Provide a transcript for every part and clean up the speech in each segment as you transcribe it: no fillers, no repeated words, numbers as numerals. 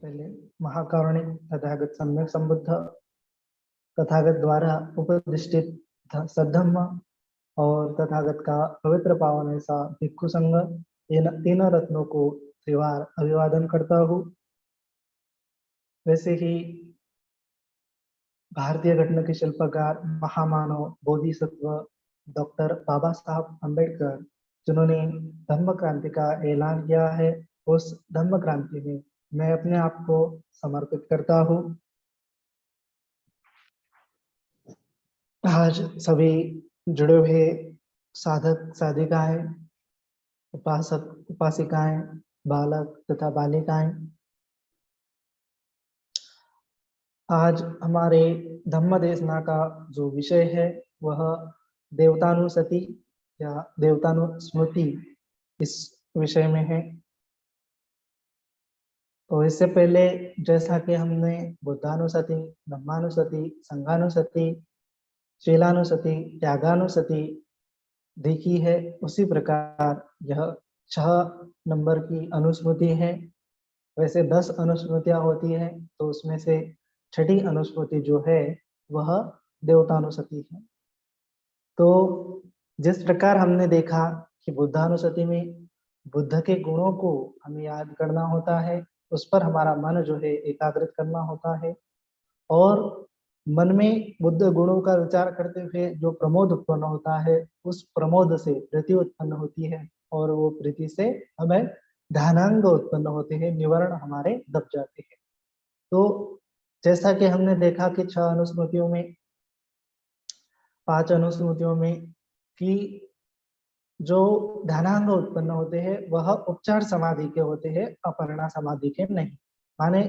पहले महाकारुणिक तथागत सम्यक संबुद्ध तथागत द्वारा उपदिष्टित सद्धम्म और तथागत का पवित्र पावन ऐसा भिक्षु संघ, इन तीनों रत्नों को त्रिवार अभिवादन करता हूँ। वैसे ही भारतीय घटना के शिल्पकार महामानव बोधिसत्व डॉक्टर बाबा साहब अम्बेडकर, जिन्होंने धम्म क्रांति का ऐलान किया है, उस धम्म क्रांति में मैं अपने आप को समर्पित करता हूँ। आज सभी जुड़े हुए साधक साधिकाएं, उपासक उपासिकाएं, बालक तथा बालिकाएं, आज हमारे धम्म देशना का जो विषय है वह देवतानुसति या देवतानुस्मृति इस विषय में है। तो इससे पहले जैसा कि हमने बुद्धानुसति, धम्मानुसति, संघानुसति, शीलानुसति, त्यागानुसति देखी है, उसी प्रकार यह 6 नंबर की अनुस्मृति है। वैसे 10 अनुस्मृतियां होती है, तो उसमें से छठी अनुस्मृति जो है वह देवतानुसति है। तो जिस प्रकार हमने देखा कि बुद्धानुसति में बुद्ध के गुणों को हमें याद करना होता है, उस पर हमारा मन जो है एकाग्रित करना होता है, और मन में बुद्ध गुणों का विचार करते हुए जो प्रमोद उत्पन्न होता है, उस प्रमोद से प्रीति उत्पन्न होती है, और वो प्रीति से हमें ध्यानांग उत्पन्न होते हैं, निवरण हमारे दब जाते हैं। तो जैसा कि हमने देखा कि 6 अनुस्मृतियों में, 5 अनुस्मृतियों में कि जो ध्यानांग उत्पन्न होते हैं वह उपचार समाधि के होते हैं, अपर्णा समाधि के नहीं। माने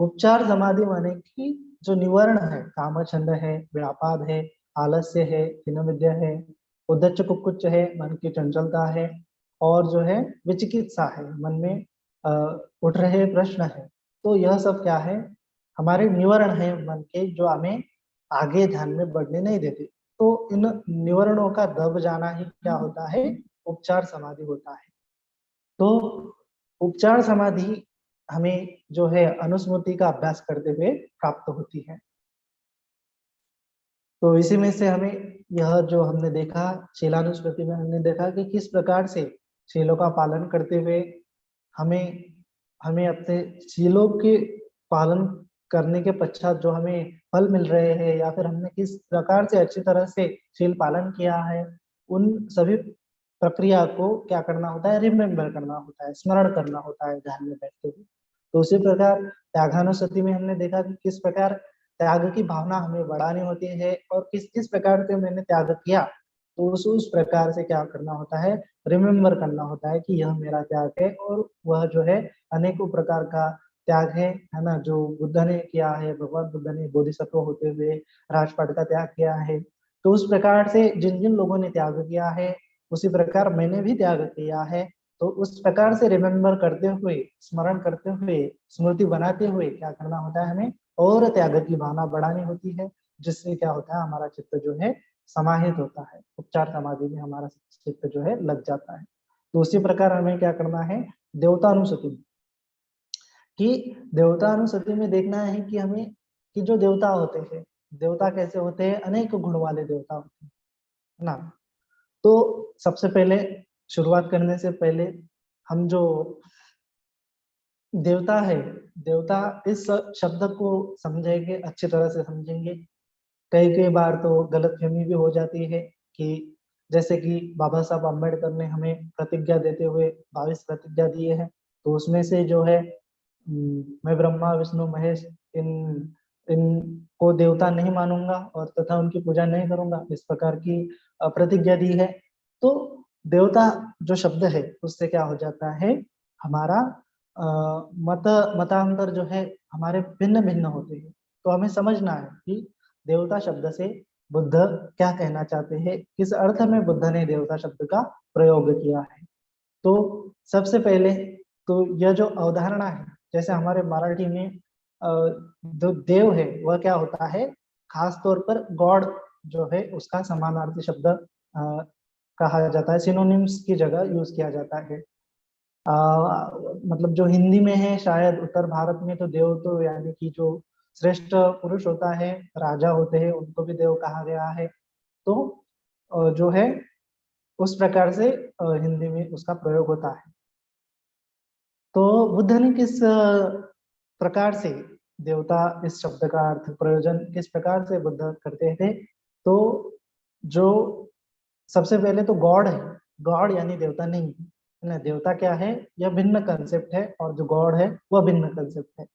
उपचार समाधि माने कि जो निवरण है, कामछंद है, व्यापाद है, आलस्य है, विद्या है, उद्धच कुक्कुच है, मन की चंचलता है, और जो है विचिकित्सा है, मन में उठ रहे प्रश्न है। तो यह सब क्या है, हमारे निवरण है मन के, जो हमें आगे ध्यान में बढ़ने नहीं देते। तो इन निवरणों का दब जाना ही क्या होता है, उपचार समाधि होता है। तो उपचार समाधि हमें जो है अनुस्मृति का अभ्यास करते हुए प्राप्त होती है। तो इसी में से हमें यह जो हमने देखा, शीलानुस्मृति में हमने देखा कि किस प्रकार से शीलों का पालन करते हुए हमें अपने शीलों के पालन करने के पश्चात जो हमें फल मिल रहे हैं, या फिर हमने किस प्रकार से अच्छी तरह से शील पालन किया है, उन सभी प्रक्रिया को क्या करना होता है, रिमेम्बर करना होता है, स्मरण करना होता है ध्यान में बैठते हुए। तो उसी प्रकार त्यागानुसति में हमने देखा कि किस प्रकार त्याग की भावना हमें बढ़ानी होती है, और किस किस प्रकार से मैंने त्याग किया, तो उस प्रकार से क्या करना होता है, रिमेम्बर करना होता है कि यह मेरा त्याग है, और वह जो है अनेकों प्रकार का त्याग है ना, जो बुद्ध ने किया है, भगवान बुद्ध ने बोधिसत्व होते हुए राजपाट का त्याग किया है। तो उस प्रकार से जिन जिन लोगों ने त्याग किया है, उसी प्रकार मैंने भी त्याग किया है। तो उस प्रकार से रिमेम्बर करते हुए, स्मरण करते हुए, स्मृति बनाते हुए क्या करना होता है, हमें और त्याग की भावना बढ़ानी होती है, जिससे क्या होता है, हमारा चित्त जो है समाहित होता है, उपचार समाधि में हमारा चित्त जो है लग जाता है। तो उसी प्रकार हमें क्या करना है, देवतानुसति कि देवतानुसति में देखना है कि हमें कि जो देवता होते हैं, देवता कैसे होते हैं, अनेक गुण वाले देवता होते हैं ना। तो सबसे पहले शुरुआत करने से पहले हम जो देवता है, देवता इस शब्द को समझेंगे, अच्छी तरह से समझेंगे। कई कई बार तो गलतफहमी भी हो जाती है कि जैसे कि बाबा साहब अम्बेडकर ने हमें प्रतिज्ञा देते हुए 22 प्रतिज्ञा दिए हैं, तो उसमें से जो है मैं ब्रह्मा विष्णु महेश इन को देवता नहीं मानूंगा, और तथा उनकी पूजा नहीं करूंगा, इस प्रकार की प्रतिज्ञा दी है। तो देवता जो शब्द है, उससे क्या हो जाता है, हमारा मतांतर जो है हमारे भिन्न भिन्न होते हैं। तो हमें समझना है कि देवता शब्द से बुद्ध क्या कहना चाहते हैं, किस अर्थ में बुद्ध ने देवता शब्द का प्रयोग किया है। तो सबसे पहले तो यह जो अवधारणा है, जैसे हमारे मराठी में जो देव है वह क्या होता है, खास तौर पर गॉड जो है उसका समानार्थी शब्द कहा जाता है, सिनोनिम्स की जगह यूज किया जाता है। मतलब जो हिंदी में है, शायद उत्तर भारत में तो देव तो यानी कि जो श्रेष्ठ पुरुष होता है, राजा होते हैं, उनको भी देव कहा गया है। तो जो है उस प्रकार से हिंदी में उसका प्रयोग होता है। तो बुद्ध ने किस प्रकार से देवता इस शब्द का अर्थ प्रयोजन किस प्रकार से बुद्ध करते थे? तो जो सबसे पहले तो गॉड है, गॉड यानी देवता नहीं है ना। देवता क्या है, यह भिन्न कंसेप्ट है, और जो गॉड है वह भिन्न कंसेप्ट है।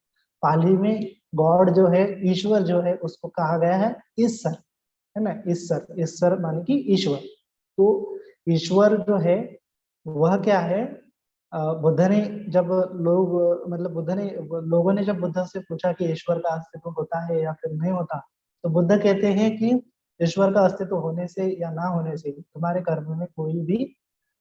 पाली में गॉड जो है, ईश्वर जो है, उसको कहा गया है ईश्वर, है ना। ईश्वर, ईश्वर माने कि ईश्वर। तो ईश्वर जो है वह क्या है, बुद्ध ने जब लोग मतलब बुद्ध ने लोगों ने जब बुद्ध से पूछा कि ईश्वर का अस्तित्व होता है या फिर नहीं होता, तो बुद्ध कहते हैं कि ईश्वर का अस्तित्व होने से या ना होने से तुम्हारे कर्म में कोई भी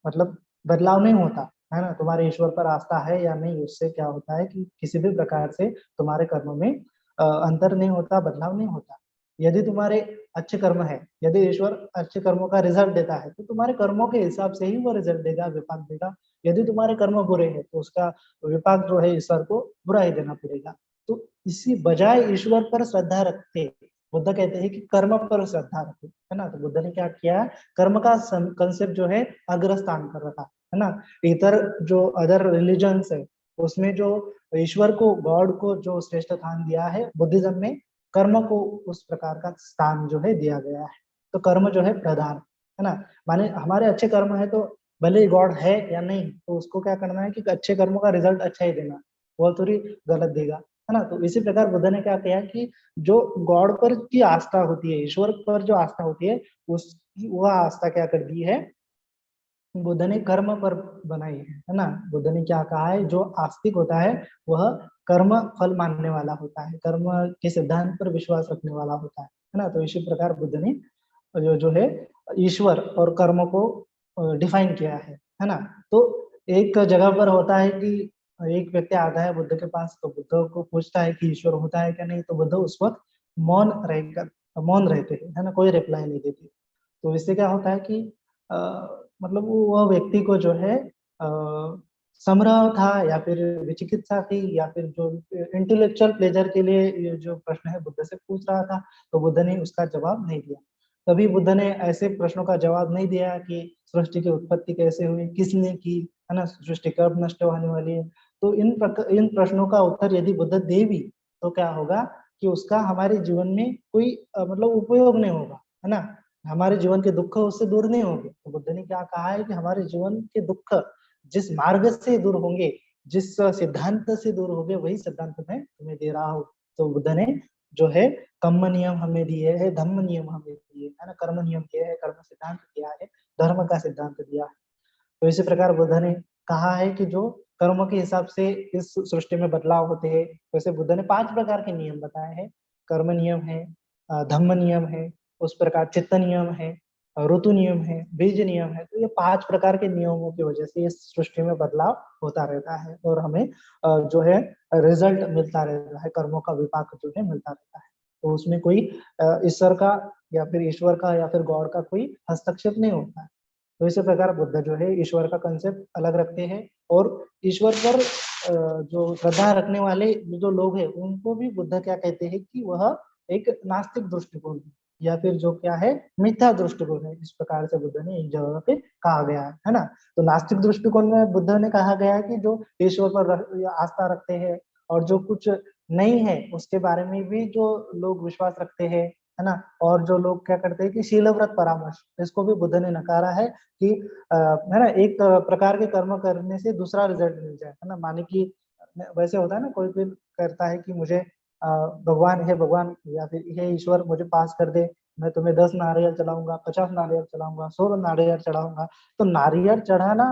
मतलब बदलाव नहीं होता, है ना। तुम्हारे ईश्वर पर आस्था है या नहीं, उससे क्या होता है कि किसी भी प्रकार से तुम्हारे कर्म में अंतर नहीं होता, बदलाव नहीं होता। यदि तुम्हारे अच्छे कर्म है, यदि ईश्वर अच्छे कर्मों का रिजल्ट देता है, तो तुम्हारे कर्मों के हिसाब से ही वो रिजल्ट देगा, विपाक देगा। यदि तुम्हारे कर्म बुरे हैं, तो उसका विपाक जो है ईश्वर को बुरा ही देना पड़ेगा। तो इसी बजाय ईश्वर पर श्रद्धा रखते बुद्ध कहते हैं कि कर्म पर श्रद्धा रखो, है ना। तो बुद्ध ने क्या किया, कर्म का कंसेप्ट जो है अग्र स्थान पर रखा, है ना। इतर जो अदर रिलीजन्स है, उसमें जो ईश्वर को, गॉड को जो श्रेष्ठ स्थान दिया है, बुद्धिज्म में कर्म को उस प्रकार का स्थान जो है दिया गया है। तो कर्म जो है प्रधान, है ना। माने हमारे अच्छे कर्म है, तो भले ही गॉड है या नहीं, तो उसको क्या करना है कि अच्छे कर्मों का रिजल्ट अच्छा ही देना, वो थोड़ी गलत देगा, है ना। तो इसी प्रकार बुद्ध ने क्या किया कि जो गॉड पर की आस्था होती है, ईश्वर पर जो आस्था होती है, उसकी वह आस्था क्या कर दी है, बुद्ध ने कर्म पर बनाई है ना। बुद्ध ने क्या कहा है, जो आस्तिक होता है वह कर्म फल मानने वाला होता है, कर्म के सिद्धांत पर विश्वास रखने वाला होता है ना। तो इसी प्रकार बुद्ध ने जो है ईश्वर और कर्म को डिफाइन किया है ना। तो एक जगह पर होता है कि एक व्यक्ति आता है बुद्ध के पास, तो बुद्ध को पूछता है कि ईश्वर होता है क्या नहीं, तो बुद्ध उस वक्त मौन रहकर मौन रहते हैं, है ना, कोई रिप्लाई नहीं देते। तो इससे क्या होता है कि अ, मतलब वह व्यक्ति को जो है संग्रह था या फिर विचिकित्सा थी, या फिर जो इंटेलेक्चुअल प्लेजर के लिए ये जो प्रश्न है बुद्ध से पूछ रहा था, तो बुद्ध ने उसका जवाब नहीं दिया। तभी बुद्ध ने ऐसे प्रश्नों का जवाब नहीं दिया कि सृष्टि की उत्पत्ति कैसे हुई, किसने की, है ना, सृष्टि कब नष्ट होने वाली है। तो इन प्रश्नों का उत्तर यदि बुद्ध दे भी, तो क्या होगा कि उसका हमारे जीवन में कोई मतलब उपयोग नहीं होगा, है ना। हमारे जीवन के दुख उससे दूर नहीं होंगे। तो बुद्ध ने क्या कहा है कि हमारे जीवन के दुख जिस मार्ग से दूर होंगे, जिस सिद्धांत से दूर होंगे, वही सिद्धांत मैं तुम्हें दे रहा हूँ। तो बुद्ध ने जो है कर्म नियम हमें दिए है, धम्म नियम हमें दिए है ना, कर्म नियम दिए है, कर्म सिद्धांत दिया है, धर्म का सिद्धांत दिया है। तो इसी प्रकार बुद्ध ने कहा है कि जो कर्मों के हिसाब से इस सृष्टि में बदलाव होते हैं, वैसे बुद्ध ने 5 प्रकार के नियम बताए हैं। कर्म नियम है, धम्म नियम है, उस प्रकार चित्त नियम है, ऋतु नियम है, बीज नियम है। तो ये 5 प्रकार के नियमों की वजह से इस सृष्टि में बदलाव होता रहता है, और हमें जो है रिजल्ट मिलता रहता है, कर्मों का विपाक जो है मिलता रहता है। तो उसमें कोई ईश्वर का या फिर ईश्वर का या फिर गॉड का कोई हस्तक्षेप नहीं होता है। तो इसी प्रकार बुद्ध जो है ईश्वर का कंसेप्ट अलग रखते हैं, और ईश्वर पर जो श्रद्धा रखने वाले जो लोग हैं, उनको भी बुद्ध क्या कहते हैं कि वह एक नास्तिक दृष्टिकोण है, या फिर जो क्या है, मिथ्या दृष्टिकोण है। इस प्रकार से बुद्ध ने एक जगह पे कहा गया है ना। तो नास्तिक दृष्टिकोण में बुद्ध ने कहा गया है कि जो ईश्वर पर आस्था रखते हैं, और जो कुछ नहीं है उसके बारे में भी जो लोग विश्वास रखते हैं, है ना। और जो लोग क्या करते हैं कि शीलव्रत परामर्श, इसको भी बुद्ध ने नकारा है कि है ना, एक प्रकार के कर्म करने से दूसरा रिजल्ट मिल जाए, है ना। माने कि वैसे होता है ना, कोई कोई करता है कि मुझे भगवान है, भगवान या फिर हे ईश्वर मुझे पास कर दे, मैं तुम्हें 10 नारियल चढ़ाऊंगा, 50 नारियल चढ़ाऊंगा, 100 नारियल चढ़ाऊंगा। तो नारियल चढ़ाना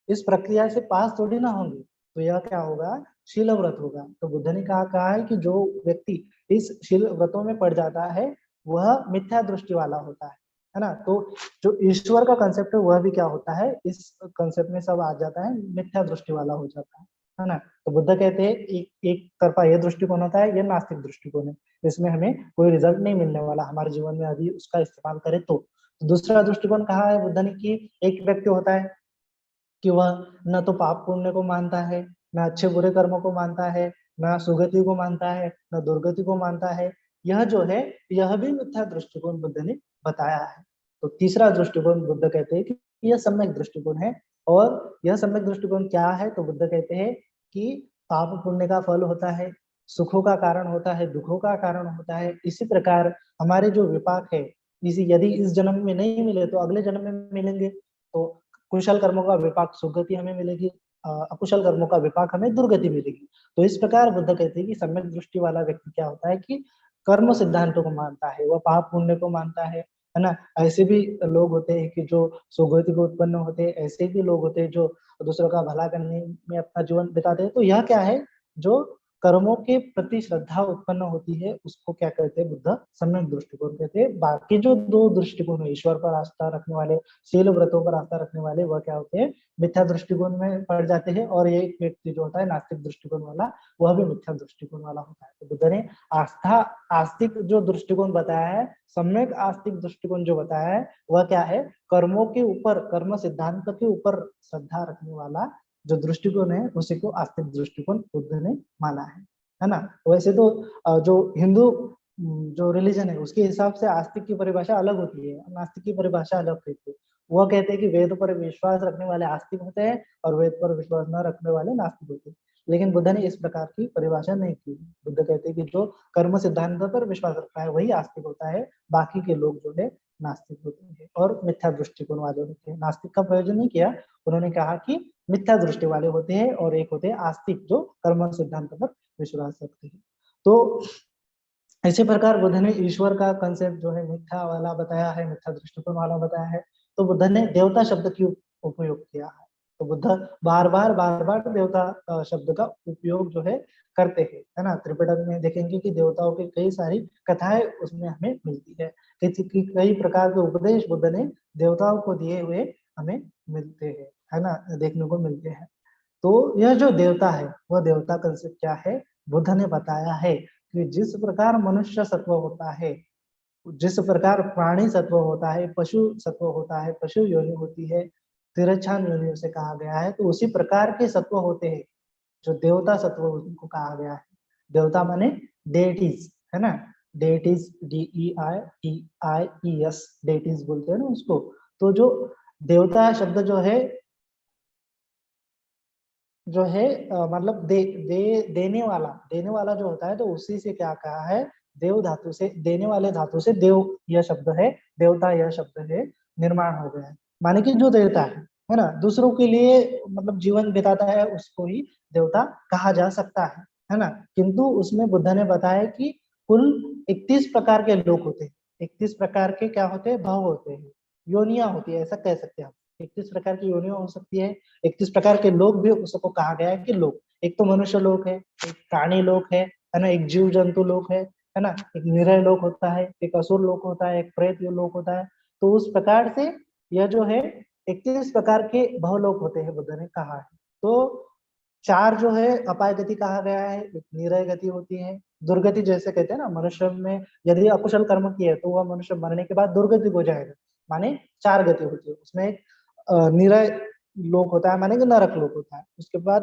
इस प्रक्रिया से पास थोड़ी ना होंगे, तो यह क्या होगा, शील व्रत होगा। तो बुद्ध ने कहा है कि जो व्यक्ति इस शील व्रतों में पड़ जाता है, वह मिथ्या दृष्टि वाला होता है ना। तो जो ईश्वर का कंसेप्ट है वह भी क्या होता है, इस कंसेप्ट में सब आ जाता है, मिथ्या दृष्टि वाला हो जाता है ना। तो बुद्ध कहते हैं एक तरफा यह दृष्टिकोण होता है, यह नास्तिक दृष्टिकोण है, इसमें हमें कोई रिजल्ट नहीं मिलने वाला हमारे जीवन में यदि उसका इस्तेमाल करें तो। दूसरा दृष्टिकोण कहा है बुद्ध ने कि एक व्यक्ति होता है, कि वह न तो पाप पुण्य को मानता है, न अच्छे बुरे कर्मों को मानता है, न सुगति को मानता है, न दुर्गति को मानता है। यह जो है, यह भी मिथ्या दृष्टिकोण बुद्ध ने बताया है। तो तीसरा दृष्टिकोण बुद्ध कहते हैं कि यह सम्यक दृष्टिकोण है। और यह सम्यक दृष्टिकोण क्या है? तो बुद्ध कहते हैं कि पाप पुण्य का फल होता है, सुखों का कारण होता है, दुखों का कारण होता है। इसी प्रकार हमारे जो विपाक है, इसी यदि इस जन्म में नहीं मिले तो अगले जन्म में मिलेंगे। तो कुशल कर्मों का विपाक सुगति हमें मिलेगी, अकुशल कर्मों का विपाक हमें दुर्गति मिलेगी। तो इस प्रकार बुद्ध कहते हैं कि सम्यक दृष्टि वाला व्यक्ति क्या होता है कि कर्म सिद्धांतों को मानता है, वह पाप पुण्य को मानता है ना। ऐसे भी लोग होते हैं कि जो सुगति को उत्पन्न होते हैं, ऐसे भी लोग होते हैं जो दूसरों का भला करने में अपना जीवन बिताते हैं। तो यह क्या है? जो कर्मों के प्रति श्रद्धा उत्पन्न होती है, उसको क्या कहते हैं बुद्ध? सम्यक दृष्टिकोण कहते हैं। बाकी जो दो दृष्टिकोण है, ईश्वर पर आस्था रखने वाले, शील व्रतों पर आस्था रखने वाले, वह क्या होते हैं? मिथ्या दृष्टिकोण में पड़ जाते हैं। और ये एक व्यक्ति जो होता है नास्तिक दृष्टिकोण वाला, वह भी मिथ्या दृष्टिकोण वाला होता है। तो बुद्ध ने आस्था आस्तिक जो दृष्टिकोण बताया है, सम्यक आस्तिक दृष्टिकोण जो बताया है, वह क्या है? कर्मों के ऊपर, कर्म सिद्धांत के ऊपर श्रद्धा रखने वाला जो दृष्टिकोण है, उसी को आस्तिक दृष्टिकोण बुद्ध ने माना है ना। वैसे तो जो हिंदू जो रिलीजन है, उसके हिसाब से आस्तिक की परिभाषा अलग होती है, नास्तिक की परिभाषा अलग होती है। वह कहते हैं कि वेद पर विश्वास रखने वाले आस्तिक होते हैं और वेद पर विश्वास न रखने वाले नास्तिक होते हैं। लेकिन बुद्ध ने इस प्रकार की परिभाषा नहीं की। बुद्ध कहते हैं कि जो कर्म सिद्धांत पर विश्वास रखता है वही आस्तिक होता है, बाकी के लोग जो है नास्तिक होते हैं और मिथ्या दृष्टिकोण वाले होते हैं। नास्तिक का प्रयोजन नहीं किया, उन्होंने कहा कि मिथ्या दृष्टि वाले होते हैं और एक होते हैं आस्तिक जो कर्म सिद्धांत पर विश्वास रखते हैं। तो इसी प्रकार बुद्ध ने ईश्वर का कंसेप्ट जो है मिथ्या वाला बताया है, मिथ्या दृष्टिकोण वाला बताया है। तो बुद्ध ने देवता शब्द की उपयोग किया है। तो बुद्ध बार बार देवता शब्द का उपयोग जो है करते हैं, है ना। त्रिपिटक में देखेंगे कि देवताओं की कई सारी कथाएं उसमें हमें मिलती है। कई प्रकार के उपदेश बुद्ध ने देवताओं को दिए हुए हमें मिलते हैं, है ना, देखने को मिलते हैं। तो यह जो देवता है, वह देवता कंसेप्ट क्या है? बुद्ध ने बताया है कि जिस प्रकार मनुष्य सत्व होता है, जिस प्रकार प्राणी सत्व होता है, पशु सत्व होता है, पशु योनि होती है, तिरछान योनि उसे कहा गया है, तो उसी प्रकार के सत्व होते हैं जो देवता सत्व उनको कहा गया है। देवता माने डेटीज, है ना। डेटीज, DEITIES, डेटीज बोलते हैं ना उसको। तो जो देवता शब्द जो है मतलब देने वाला जो होता है, तो उसी से क्या कहा है? देव धातु से, देने वाले धातु से देव यह शब्द है, देवता यह शब्द है, निर्माण हो गया है। माने कि जो देवता है ना, दूसरों के लिए मतलब जीवन बिताता है, उसको ही देवता कहा जा सकता है ना। किंतु उसमें बुद्ध ने बताया कि कुल 31 प्रकार के लोग होते हैं। 31 प्रकार के क्या होते हैं? भाव होते हैं, योनियां होती है, ऐसा कह सकते हैं हम। 31 प्रकार की योनियां हो सकती है, 31 प्रकार के लोग भी उसको कहा गया है कि लोग। एक तो मनुष्य लोक है, एक प्राणी लोक है ना, एक जीव जंतु लोक है ना, एक निरय लोक होता है, एक असुर लोक होता है, एक प्रेत लोक होता है। तो उस प्रकार से यह जो है 31 प्रकार के भवलोक होते हैं, बुद्ध ने कहा है। तो चार जो है अपाय गति कहा गया है, एक निरय गति होती है, दुर्गति जैसे कहते हैं ना, मनुष्य में यदि अकुशल कर्म किए तो वह मनुष्य मरने के बाद दुर्गति हो जाएगा। माने चार गति होती है उसमें। एक निरय लोक होता है, माने कि नरक लोक होता है। उसके बाद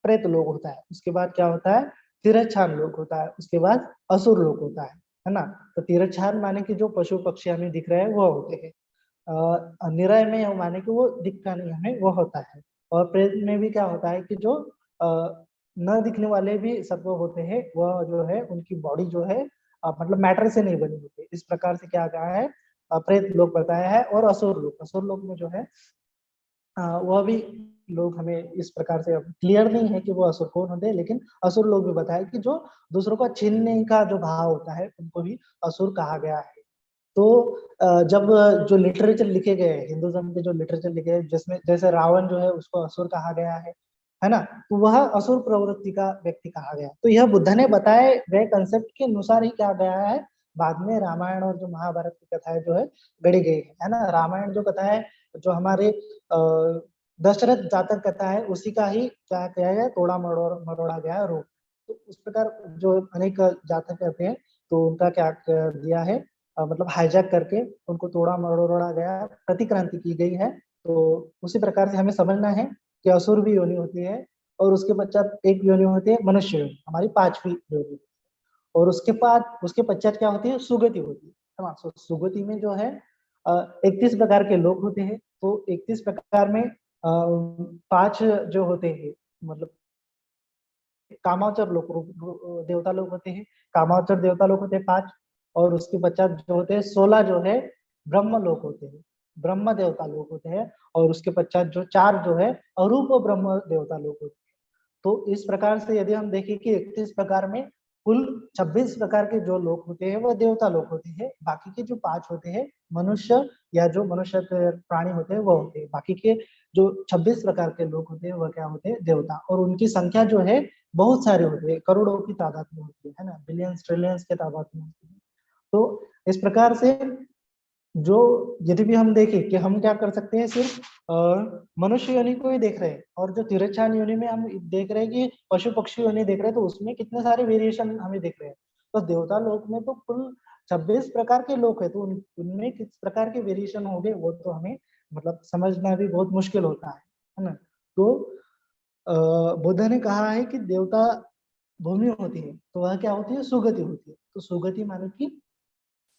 प्रेत लोक होता है। उसके बाद क्या होता है? तिरछान लोक होता है। उसके बाद असुर लोक होता है ना। तो तिरछान माने कि जो पशु पक्षी हमें दिख रहे हैं वह होते हैं। निरय में यह माने कि वो दिखता नहीं हमें, वो होता है। और प्रेत में भी क्या होता है कि जो न दिखने वाले भी सत्व होते हैं, वह जो है उनकी बॉडी जो है मतलब मैटर से नहीं बनी होती। इस प्रकार से क्या कहा है? प्रेत लोक बताया है। और असुर लोक में जो है वह भी लोग हमें इस प्रकार से क्लियर नहीं है कि वो असुर कौन होते हैं, लेकिन असुर लोग भी बताया कि जो दूसरों का छीनने का जो भाव होता है, उनको भी असुर कहा गया है। तो जब जो लिटरेचर लिखे गए, हिंदुज्म के जो लिटरेचर लिखे गए, जिसमें जैसे रावण जो है उसको असुर कहा गया है ना, तो वह असुर प्रवृत्ति का व्यक्ति कहा गया। तो यह बुद्ध ने बताए गए कंसेप्ट के अनुसार ही क्या गया है। बाद में रामायण और जो महाभारत की कथाएं जो है गढ़ी गई है ना। रामायण जो कथा है, जो हमारे दशरथ जातक कथा है, उसी का ही क्या किया गया, तोड़ा मरोड़ा गया रूप। तो उस प्रकार जो अनेक जातक कहते हैं, तो उनका क्या कर दिया है, मतलब हाईजैक करके उनको तोड़ा मरोड़ा गया, प्रतिक्रांति की गई है। तो उसी प्रकार से हमें समझना है कि असुर भी योनि होती है, और उसके पश्चात एक योनि होती है मनुष्य योनि, हमारी पांचवी योनि। और उसके पश्चात क्या होती है, सुगति होती है ना। सुगति में जो है 31 प्रकार के लोग होते हैं। तो 31 प्रकार में 5 जो होते हैं, मतलब कामावचर लोग, देवता लोग होते हैं, कामावचर देवता लोग होते हैं 5। और उसके पश्चात जो होते हैं 16 जो है ब्रह्म लोग होते हैं, ब्रह्म देवता लोग होते हैं। और उसके पश्चात जो 4 जो है अरूप ब्रह्म देवता लोग होते हैं। तो इस प्रकार से यदि हम देखें कि 31 प्रकार में कुल 26 प्रकार के जो लोग होते हैं वो देवता लोग होते हैं। बाकी के जो 5 होते हैं मनुष्य, या जो मनुष्य प्राणी होते हैं वो होते हैं। बाकी के जो 26 प्रकार के लोग होते हैं वह क्या होते हैं, देवता। और उनकी संख्या जो है बहुत सारे होते हैं, करोड़ों की तादाद में होती है ना, बिलियंस ट्रिलियंस के तादाद में होती है। तो इस प्रकार से जो यदि भी हम देखें कि हम क्या कर सकते हैं, सिर्फ मनुष्य योनि को ही देख रहे हैं, और जो तिरछान योनि में हम देख रहे हैं कि पशु पक्षी योनि देख रहे हैं, तो उसमें कितने सारे वेरिएशन हमें दिख रहे हैं। तो देवता लोक में तो कुल 26 प्रकार के लोग हैं, तो उनमें किस प्रकार के वेरिएशन हो गए वो तो हमें मतलब समझना भी बहुत मुश्किल होता है ना। तो बुद्ध ने कहा है कि देवता भूमि होती है तो वह क्या होती है, सुगति होती है। तो सुगति माने कि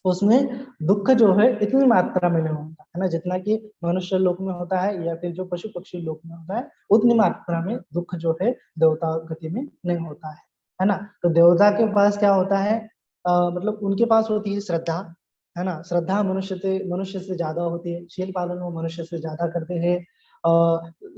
उसमें दुख जो है इतनी मात्रा में नहीं होता है ना, जितना कि मनुष्य लोक में होता है या फिर जो पशु पक्षी लोक में होता है, उतनी मात्रा में दुख जो है देवता गति में नहीं होता है ना। तो देवता के पास क्या होता है, मतलब उनके पास होती है श्रद्धा, है ना। श्रद्धा मनुष्य से ज्यादा होती है, शील पालन वो मनुष्य से ज्यादा करते हैं।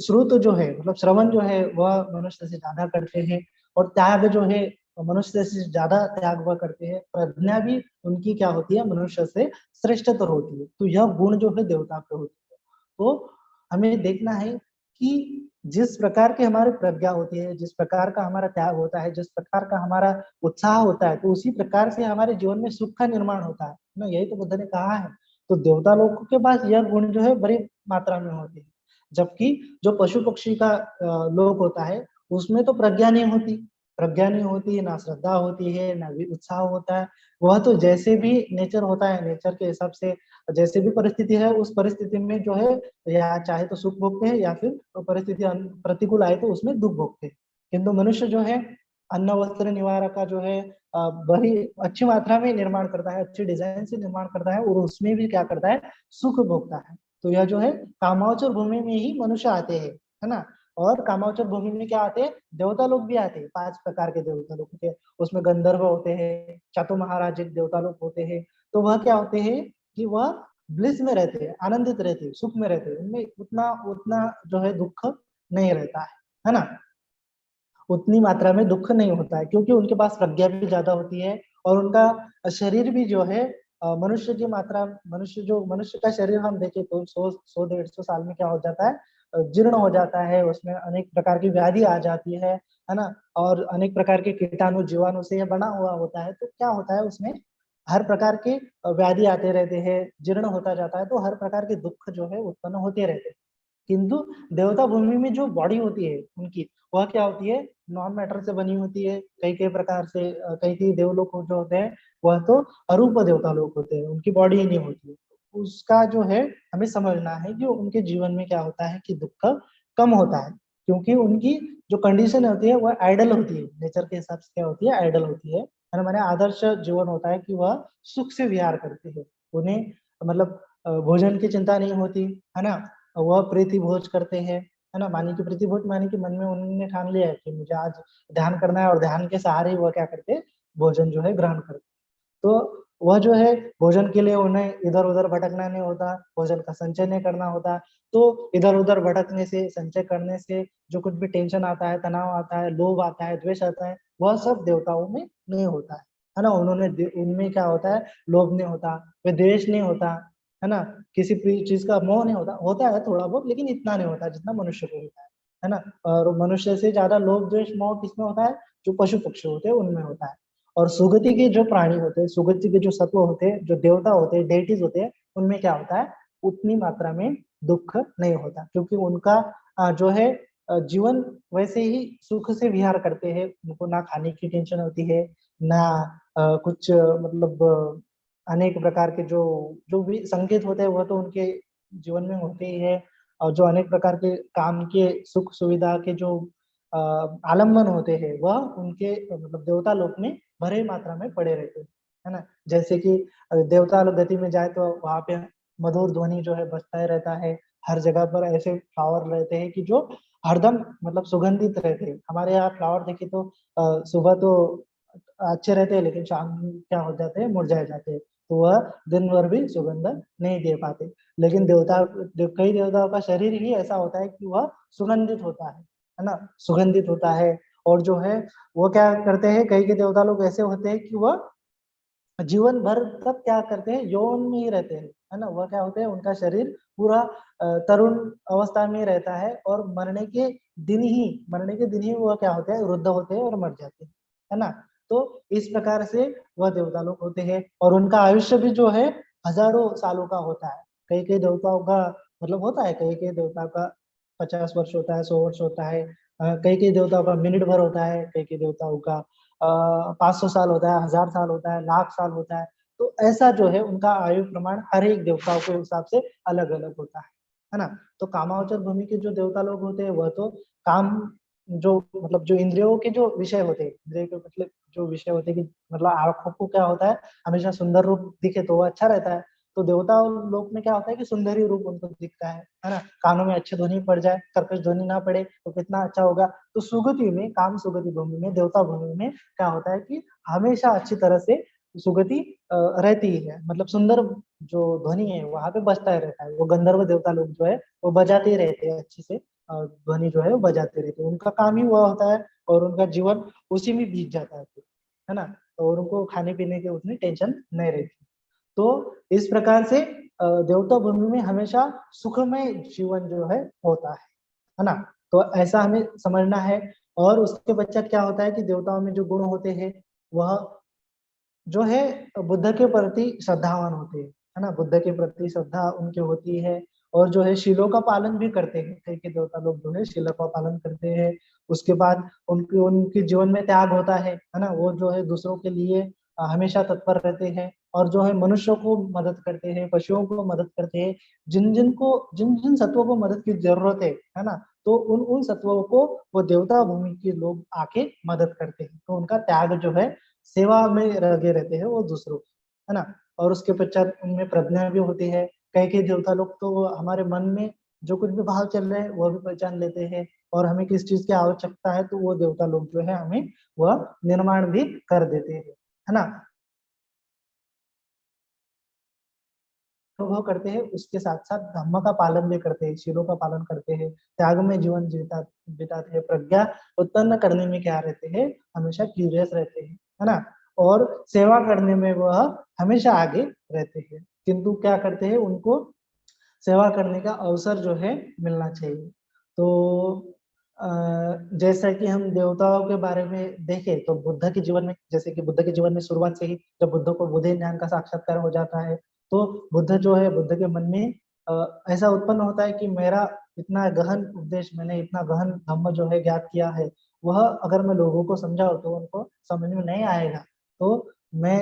श्रुत जो है मतलब श्रवण जो है वह मनुष्य से ज्यादा करते हैं। और त्याग जो है मनुष्य से ज्यादा त्याग वह करते हैं। प्रज्ञा भी उनकी क्या होती है, मनुष्य से श्रेष्ठतर होती है। तो यह गुण जो है देवता पे होती है। तो हमें देखना है कि जिस प्रकार की हमारी प्रज्ञा होती है, जिस प्रकार का हमारा त्याग होता है, जिस प्रकार का हमारा उत्साह होता है, तो उसी प्रकार से हमारे जीवन में सुख का निर्माण होता है ना। यही तो बुद्ध ने कहा है। तो देवता लोगों के पास यह गुण जो है बड़ी मात्रा में होती है। जबकि जो पशु पक्षी का लोक होता है उसमें तो प्रज्ञा नहीं होती, प्रज्ञा नहीं होती, ना श्रद्धा होती है, ना भी उत्साह होता है। वह तो जैसे भी नेचर होता है, नेचर के हिसाब से जैसे भी परिस्थिति है उस परिस्थिति में जो है या चाहे तो सुख भोगते हैं, या फिर परिस्थिति प्रतिकूल आए तो उसमें दुख भोगते हैं। किंतु मनुष्य जो है अन्न वस्त्र निवारा का जो है बड़ी अच्छी मात्रा में निर्माण करता है, अच्छी डिजाइन से निर्माण करता है, और उसमें भी क्या करता है, सुख भोगता है। तो यह जो है कामावचर भूमि में ही मनुष्य आते हैं, है ना। और कामावचर भूमि में क्या आते हैं, देवता लोग भी आते हैं। 5 प्रकार के देवता लोग होते हैं, उसमें गंधर्व होते हैं, चातु महाराजिक देवता लोग होते हैं। तो वह क्या होते हैं कि वह ब्लिस में रहते हैं, आनंदित रहते हैं, सुख में रहते हैं। उनमें उतना उतना जो है दुख नहीं रहता है ना। उतनी मात्रा में दुख नहीं होता है, क्योंकि उनके पास प्रज्ञा भी ज्यादा होती है। और उनका शरीर भी जो है मनुष्य की मात्रा, मनुष्य का शरीर हम देखें तो 100 150 साल में क्या हो जाता है, जीर्ण हो जाता है। उसमें अनेक प्रकार की व्याधि आ जाती है ना। और अनेक प्रकार के कीटाणु जीवाणु से यह बना हुआ होता है। तो क्या होता है, उसमें हर प्रकार के व्याधि आते रहते हैं, जीर्ण होता जाता है, तो हर प्रकार के दुख जो है उत्पन्न होते रहते हैं। किंतु देवता भूमि में जो बॉडी होती है उनकी, वह क्या होती है, नॉन मैटर से बनी होती है। कई कई प्रकार से कई कई देवलोक जो होते हैं वह तो अरूप देवता लोग होते हैं, उनकी बॉडी ही नहीं होती है। उसका जो है हमें समझना है कि उनके जीवन में क्या होता है कि दुख कम होता है, क्योंकि उनकी जो कंडीशन होती है वह आइडल होती है। नेचर के हिसाब से क्या होती है, आइडल होती है ना। माने आदर्श जीवन होता है कि वह सुख से विहार करते हैं। उन्हें मतलब भोजन की चिंता नहीं होती, है ना। वह प्रीति भोज करते हैं, है ना। मानी की प्रीति भोज मानी कि मन में उन्होंने ठान लिया है कि मुझे आज ध्यान करना है, और ध्यान के सहारे ही वह क्या करते, भोजन जो है ग्रहण करते। तो वह जो है भोजन के लिए उन्हें इधर उधर भटकना नहीं होता, भोजन का संचय नहीं करना होता। तो इधर उधर भटकने से, संचय करने से जो कुछ भी टेंशन आता है, तनाव आता है, लोभ आता है, द्वेष आता है, वह सब देवताओं में नहीं होता है ना। उनमें क्या होता है, लोभ नहीं होता, द्वेष नहीं होता, है ना। किसी भी चीज का मोह नहीं होता, होता है थोड़ा बहुत, लेकिन इतना नहीं होता जितना मनुष्य को होता है ना। और मनुष्य से ज्यादा लोभ द्वेष मोह किसमें होता है, जो पशु पक्षी होते हैं उनमें होता है। और सुगति के जो प्राणी होते हैं, सुगति के जो सत्व होते हैं, जो देवता होते हैं, डेटीज होते हैं, उनमें क्या होता है, उतनी मात्रा में दुख नहीं होता, क्योंकि उनका जो है जीवन वैसे ही सुख से विहार करते हैं। उनको ना खाने की टेंशन होती है, ना कुछ मतलब अनेक प्रकार के जो जो भी संकेत होते हैं वह तो उनके जीवन में होते ही है। और जो अनेक प्रकार के काम के सुख सुविधा के जो आलम्बन होते हैं वह उनके मतलब देवता लोक में भरे मात्रा में पड़े रहते हैं, है ना। जैसे कि देवता लोक गति में जाए तो वहां पे मधुर ध्वनि जो है बजता ही रहता है। हर जगह पर ऐसे फ्लावर रहते हैं कि जो हरदम मतलब सुगंधित रहते हैं। हमारे यहाँ फ्लावर देखे तो सुबह तो अच्छे रहते हैं, लेकिन शाम में क्या हो जाते हैं, मुरझाए जाते हैं, तो वह दिन भर भी सुगंध नहीं दे पाते। लेकिन कई देवताओं का शरीर ही ऐसा होता है कि वह सुगंधित होता है ना, सुगंधित होता है। और जो है वो क्या करते हैं, कई के देवता लोग ऐसे होते हैं कि वह जीवन भर तक क्या करते हैं, यौवन में ही रहते हैं, है ना। वह क्या होते हैं, उनका शरीर पूरा तरुण अवस्था में रहता है, और मरने के दिन ही वह क्या होते हैं, वृद्ध होते हैं और मर जाते हैं, है ना। तो इस प्रकार से वह देवता लोग होते हैं, और उनका आयुष्य भी जो है हजारों सालों का होता है। कई कई देवताओं का मतलब होता है, कई कई देवताओं का 50 वर्ष होता है, 100 वर्ष होता है। कई कई देवताओं का मिनट भर होता है, कई कई देवताओं का 500 साल होता है, 1000 साल होता है, लाख साल होता है। तो ऐसा जो है उनका आयु प्रमाण हर एक देवताओं के हिसाब से अलग अलग होता है ना। तो कामावचर भूमि के जो देवता लोग होते हैं वह तो काम जो मतलब जो इंद्रियों के जो विषय होते हैं, इंद्रिय के मतलब जो विषय होते हैं कि मतलब आंखों को क्या होता है, हमेशा सुंदर रूप दिखे तो वो अच्छा रहता है। तो देवता लोक में क्या होता है कि सुंदर ही रूप उनको दिखता है ना। कानों में अच्छी ध्वनि पड़ जाए, कर्कश ध्वनि ना पड़े तो कितना अच्छा होगा। तो सुगति में, काम सुगति भूमि में, देवता भूमि में क्या होता है कि हमेशा अच्छी तरह से सुगति रहती ही है, मतलब सुंदर जो ध्वनि है वहां पे बजता ही रहता है। वो गंधर्व देवता लोग जो है वो बजाते ही रहते हैं अच्छी से, ध्वनि जो है वो बजाते रहते हैं, उनका काम ही वह होता है, और उनका जीवन उसी में बीत जाता है ना। और उनको खाने पीने की उतनी टेंशन नहीं रहती। तो इस प्रकार से देवता भूमि में हमेशा सुखमय जीवन जो है होता है ना। तो ऐसा हमें समझना है। और उसके पश्चात क्या होता है कि देवताओं में जो गुण होते हैं वह जो है बुद्ध के प्रति श्रद्धावान होते हैं, है ना। बुद्ध के प्रति श्रद्धा उनकी होती है, और जो है शीलों का पालन भी करते हैं। कई के देवता लोग जो है शीलों का पालन करते हैं। उसके बाद उनके उनके जीवन में त्याग होता है ना। वो जो है दूसरों के लिए हमेशा तत्पर रहते हैं, और जो है मनुष्यों को मदद करते हैं, पशुओं को मदद करते हैं। जिन जिन सत्वों को मदद की जरूरत है ना, तो उन उन सत्वों को वो देवता भूमि के लोग आके मदद करते हैं। तो उनका त्याग जो है, सेवा में लगे रहते हैं वो दूसरों की, है ना। और उसके पश्चात उनमें प्रज्ञा भी होती है। कई कई देवता लोग तो हमारे मन में जो कुछ भी भाव चल रहे हैं वो भी पहचान लेते हैं, और हमें किस चीज की आवश्यकता है तो वो देवता लोग जो है हमें वह निर्माण भी कर देते हैं, है ना। अनुभव करते हैं, उसके साथ साथ धर्म का पालन भी करते हैं, शीलों का पालन करते हैं, त्याग में जीवन बिताते हैं, प्रज्ञा उत्पन्न करने में क्या रहते हैं, हमेशा क्यूरियस रहते हैं, है ना। और सेवा करने में वह हमेशा आगे रहते हैं, किंतु क्या करते हैं, उनको सेवा करने का अवसर जो है मिलना चाहिए। तो अ, जैसा कि हम देवताओं के बारे में देखें तो बुद्ध के जीवन में, जैसे कि बुद्ध के जीवन में शुरुआत से ही जब बुद्ध को बुद्धि ज्ञान का साक्षात्कार हो जाता है, तो बुद्ध जो है, बुद्ध के मन में ऐसा उत्पन्न होता है कि मेरा इतना गहन उपदेश, मैंने इतना गहन धम्म जो है ज्ञात किया है, वह अगर मैं लोगों को समझाऊं तो उनको समझ में नहीं आएगा। तो मैं,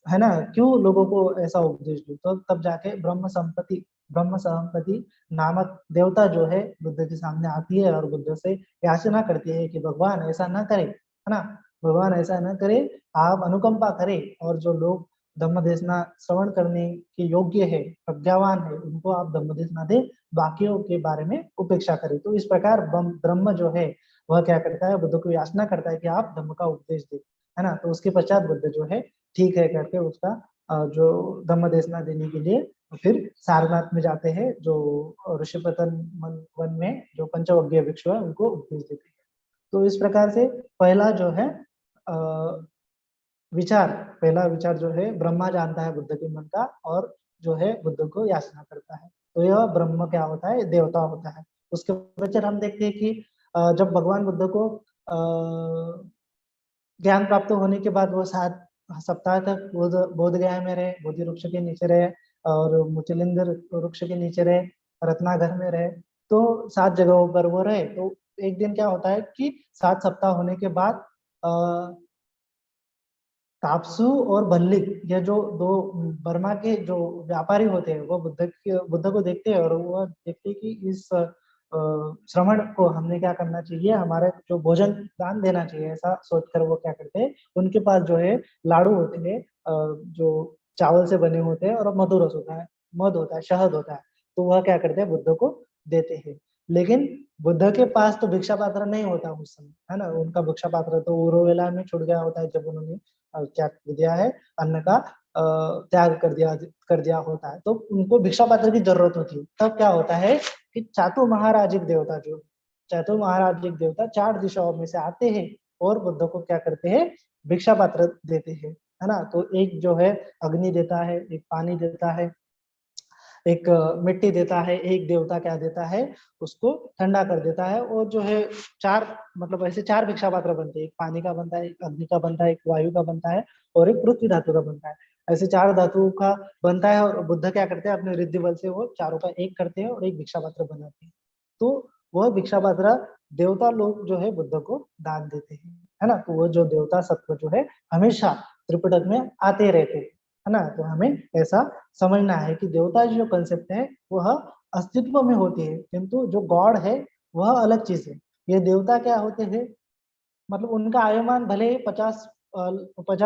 है ना, क्यों लोगों को ऐसा उपदेश दूं। तो तब जाके ब्रह्म संपत्ति नामक देवता जो है बुद्ध के सामने आती है, और बुद्ध से याचना करती है कि भगवान ऐसा ना करे, है ना, भगवान ऐसा ना करे, आप अनुकंपा करें, और जो लोग धम्म देशना श्रवण करने के योग्य है, प्रज्ञावान है, उनको आप धम्म देशना दे, बाकियों के बारे में उपेक्षा करें। तो इस प्रकार ब्रह्म जो है वह क्या करता है, बुद्ध को याचना करता है कि आप धम्म का उपदेश दे, है ना। तो उसके पश्चात बुद्ध जो है ठीक है करके उसका जो धम्म देशना देने के लिए फिर सारनाथ में जाते हैं, जो ऋषिपतन वन में जो पंचवज्ञ भिक्षु है उनको उपदेश देते हैं। तो इस प्रकार से पहला जो है अ, विचार पहला विचार जो है, ब्रह्मा जानता है बुद्ध के मन का, और जो है बुद्ध को याचना करता है। तो यह ब्रह्म क्या होता है, देवता होता है। उसके पश्चात हम देखते हैं कि जब भगवान बुद्ध को ज्ञान प्राप्त होने के बाद वो 7 सप्ताह तक बोध गया में रहे, बोधि वृक्ष के नीचे रहे, और मुचलिंदर वृक्ष के नीचे रहे, रत्नागर में रहे। तो 7 जगहों पर वो रहे। तो एक दिन क्या होता है कि 7 सप्ताह होने के बाद कापसू और भल्लिक, ये जो दो बर्मा के जो व्यापारी होते हैं, वो बुद्ध को देखते हैं और वो देखते हैं कि इस श्रमण को हमने क्या करना चाहिए, हमारे जो भोजन दान देना चाहिए, ऐसा सोचकर वो क्या करते हैं, उनके पास जो है लाड़ू होते हैं, जो चावल से बने होते हैं, और मधुरस होता है, मध होता है, शहद होता है, तो वह क्या करते हैं, बुद्ध को देते हैं। लेकिन बुद्ध के पास तो भिक्षा पात्र नहीं होता उस समय, है ना, उनका भिक्षा पात्र तो उरोवेला में छूट गया होता है, जब उन्होंने क्या कर दिया है, अन्न का त्याग कर दिया होता है, तो उनको भिक्षा पात्र की जरूरत होती है। तब क्या होता है कि चातु महाराजिक देवता, जो चातु महाराजिक देवता 4 दिशाओं में से आते हैं और बुद्ध को क्या करते हैं, भिक्षा पात्र देते हैं, है ना। तो एक जो है अग्नि देता है, एक पानी देता है, एक मिट्टी देता है, एक देवता क्या देता है, उसको ठंडा कर देता है, और जो है 4, मतलब ऐसे 4 भिक्षा पात्र बनते हैं, एक पानी का बनता है, एक अग्नि का बनता है, एक वायु का बनता है, और एक पृथ्वी धातु का बनता है। ऐसे 4 धातु का बनता है, और बुद्ध क्या करते हैं, अपने रिद्धि बल से वो चारों का एक करते हैं और एक भिक्षा पात्र बनाते हैं। तो वह भिक्षा पात्र देवता लोग जो है बुद्ध को दान देते हैं, है ना। तो वो जो देवता सत्व जो है हमेशा त्रिपिटक में आते रहते हैं, है ना। तो हमें ऐसा समझना है कि देवता जो कंसेप्ट है वह अस्तित्व में होती है, किंतु जो गॉड है वह अलग चीज है। ये देवता क्या होते हैं, मतलब उनका आयुमान भले ही 50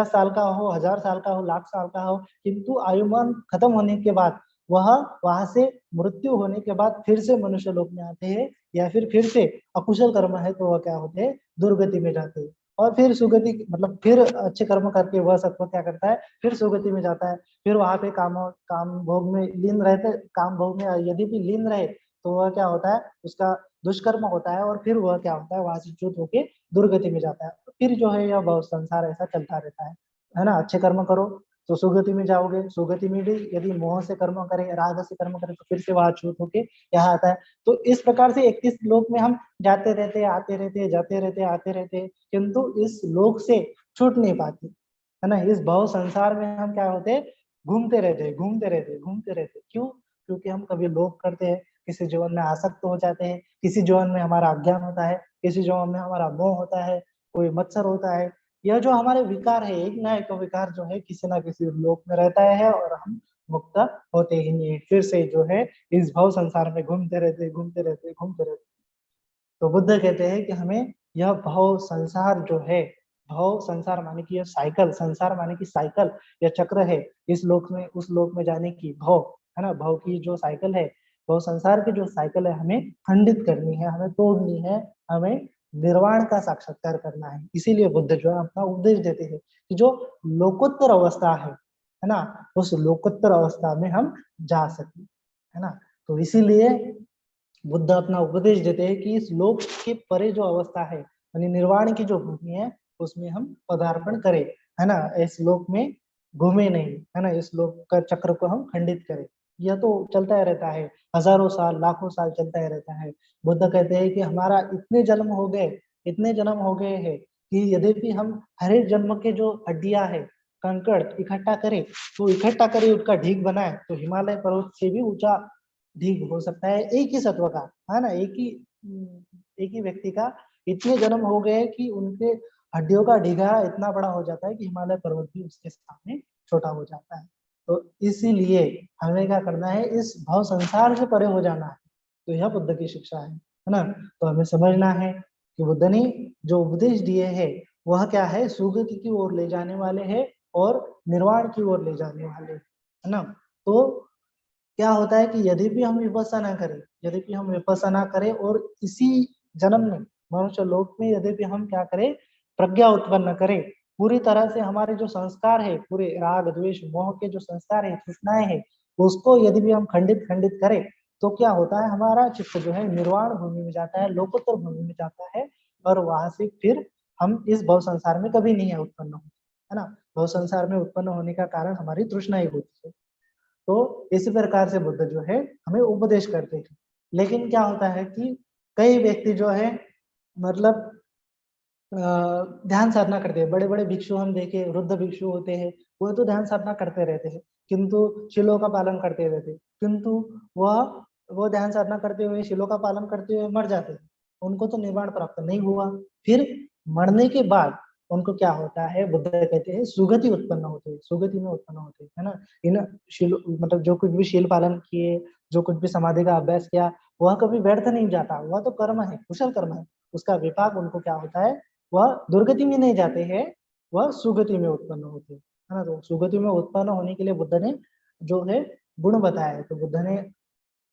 साल का हो, 1000 साल का हो, लाख साल का हो, किंतु आयुमान खत्म होने के बाद वह वहां से मृत्यु होने के बाद फिर से मनुष्य लोक में आते हैं, या फिर से अकुशल कर्म है तो वह क्या होते हैं, दुर्गति में जाते हैं, और फिर सुगति, मतलब फिर अच्छे कर्म करके वह सत्व क्या करता है, फिर सुगति में जाता है, फिर वहां पे काम भोग में लीन रहते, काम भोग में यदि भी लीन रहे तो वह क्या होता है, उसका दुष्कर्म होता है, और फिर वह क्या होता है, वहां से च्युत होके दुर्गति में जाता है। तो फिर जो है यह बहुत संसार ऐसा चलता रहता है ना। अच्छे कर्म करो तो सुगति में जाओगे, सुगति में भी यदि मोह से कर्म करे, राग से कर्म करे, तो फिर से वहां च्युत होके यहाँ आता है। तो इस प्रकार से 31 लोक में हम जाते रहते, आते रहते, जाते रहते, आते रहते, किंतु इस लोक से छूट नहीं पाते, है ना। इस भव संसार में हम क्या होते, घूमते रहते, घूमते रहते, घूमते रहते। क्यों? क्योंकि हम कभी लोभ करते हैं, किसी जीवन में आसक्त हो जाते हैं, किसी जीवन में हमारा अज्ञान होता है, किसी जीवन में हमारा मोह होता है, कोई मत्सर होता है। यह जो हमारे विकार है, एक ना एक विकार जो है किसी ना किसी लोक में रहता है, और हम मुक्त होते ही नहीं, फिर से जो है इस भव संसार में घूमते रहते, घूमते रहते, घूमते रहते। तो बुद्ध कहते हैं कि हमें यह भव संसार जो है, भव संसार माने कि यह साइकिल, संसार माने कि साइकिल या चक्र है, इस लोक में उस लोक में जाने की भव, है ना, भव की जो साइकिल है, भव संसार की जो साइकिल है, हमें खंडित करनी है, हमें तोड़नी है, हमें निर्वाण का साक्षात्कार करना है। इसीलिए बुद्ध जो है अपना उपदेश देते हैं कि जो लोकोत्तर अवस्था है ना, उस लोकोत्तर अवस्था में हम जा सके, है ना। तो इसीलिए बुद्ध अपना उपदेश देते हैं कि इस लोक के परे जो अवस्था है, यानी निर्वाण की जो भूमि है, उसमें हम पदार्पण करें, है ना। इस लोक में घूमे नहीं, है ना, इस लोक का चक्र को हम खंडित करें। यह तो चलता ही रहता है, हजारों साल, लाखों साल चलता ही रहता है। बुद्ध कहते हैं कि हमारा इतने जन्म हो गए, इतने जन्म हो गए हैं कि यद्यपि हम हर एक जन्म के जो हड्डियां है, कंकड़ इकट्ठा करें, तो इकट्ठा करें, उसका ढीक बनाए, तो हिमालय पर्वत से भी ऊंचा ढीक हो सकता है, एक ही सत्व का, है ना, एक ही व्यक्ति का इतने जन्म हो गए कि उनके हड्डियों का ढीघा इतना बड़ा हो जाता है कि हिमालय पर्वत भी उसके सामने छोटा हो जाता है। तो इसीलिए हमें क्या करना है, इस भव संसार से परे हो जाना है। तो यह बुद्ध की शिक्षा है ना। तो हमें समझना है कि बुद्ध ने जो उपदेश दिए हैं वह क्या है, सुगति की ओर ले जाने वाले हैं और निर्वाण की ओर ले जाने वाले, है ना। तो क्या होता है कि यदि भी हम विपස්සना करें, यदि भी हम विपස්සना करें और इसी जन्म में मनुष्य लोक में यदि भी हम क्या करें, प्रज्ञा उत्पन्न करें, पूरी तरह से हमारे जो संस्कार है, पूरे राग द्वेष मोह के जो संस्कार है, तृष्णाएं है, उसको यदि भी हम खंडित खंडित करें, तो क्या होता है, हमारा चित्त जो है निर्वाण भूमि में जाता है, लोकोत्तर भूमि में जाता है, और वहां से फिर हम इस भव संसार में कभी नहीं है उत्पन्न होते, है ना। भव संसार में उत्पन्न होने का कारण हमारी तृष्णा ही होती है। तो इसी प्रकार से बुद्ध जो है हमें उपदेश करते हैं। लेकिन क्या होता है कि कई व्यक्ति जो है, मतलब ध्यान साधना करते हैं, बड़े बड़े भिक्षु हम देखे, वृद्ध भिक्षु होते हैं, वो तो ध्यान साधना करते रहते हैं, किंतु शिलों का पालन करते रहते, किंतु वह वो ध्यान साधना करते हुए, शिलों का पालन करते हुए मर जाते हैं, उनको तो निर्वाण प्राप्त नहीं हुआ। फिर मरने के बाद उनको क्या होता है, बुद्ध कहते हैं सुगति उत्पन्न होती है, सुगति में उत्पन्न होती है ना। इन शील मतलब जो कुछ भी शील पालन किए, जो कुछ भी समाधि का अभ्यास किया, वह कभी व्यर्थ नहीं जाता, वह तो कर्म है, कुशल कर्म है, उसका विपाक उनको क्या होता है, वह दुर्गति में नहीं जाते हैं, वह सुगति में उत्पन्न होते हैं, है ना। तो सुगति में उत्पन्न होने के लिए बुद्ध ने जो है गुण बताया है। तो बुद्ध ने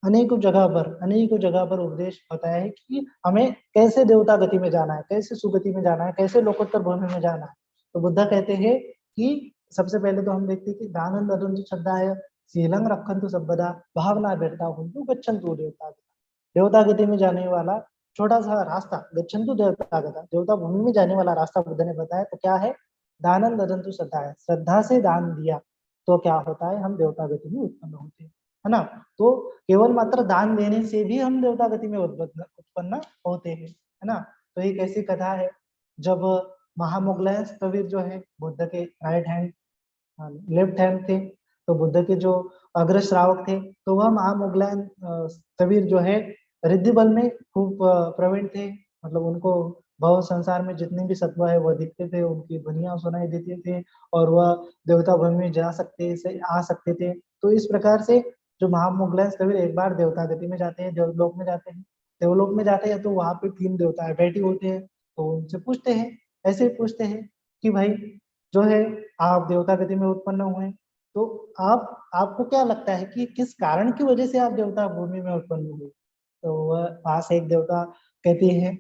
अनेकों जगह पर उपदेश बताया है कि हमें कैसे देवता गति में जाना है, कैसे सुगति में जाना है, कैसे लोकोत्तर भूमि में जाना है। तो बुद्ध कहते हैं कि सबसे पहले तो हम देखते हैं कि दानंद अदंत श्रद्धाय शीलं रखन्तु सर्वदा भावना व्यर्था हुंतु गच्छन्तु देवता गति। देवता गति में जाने वाला छोटा सा रास्ता, गच्छन्तु देवता गता, देवता भूमि में जाने वाला रास्ता बुद्ध ने बताया। तो क्या है, दानंद अदंतु श्रद्धाय, श्रद्धा से दान दिया तो क्या होता है, हम देवता गति में उत्पन्न होते हैं, है ना। तो केवल मात्र दान देने से भी हम देवता गति में उत्पन्न होते हैं, है ना। तो एक ऐसी कथा है, जब महामुगलय स्थविर जो है बुद्ध के राइट हैंड लेफ्ट हैंड थे, तो बुद्ध के जो अग्र श्रावक थे, तो वह महामुगलयन स्थविर जो है रिद्धि बल में खूब प्रवीण थे, मतलब उनको भव संसार में जितने भी सत्व है वह दिखते थे, उनकी ध्वनियां सुनाई देती थे, और वह देवता भूमि में जा सकते से आ सकते थे। तो इस प्रकार से जो महामुगलयन स्थविर एक बार देवता गति में जाते हैं, देवलोक में जाते हैं, देवलोक में जाते हैं तो वहां पे 3 देवता बैठे होते हैं। तो उनसे पूछते हैं, ऐसे ही पूछते हैं कि भाई जो है आप देवता गति में उत्पन्न हुए, तो आपको क्या लगता है कि किस कारण की वजह से आप देवता भूमि में उत्पन्न हुए। तो वह पास एक देवता कहती है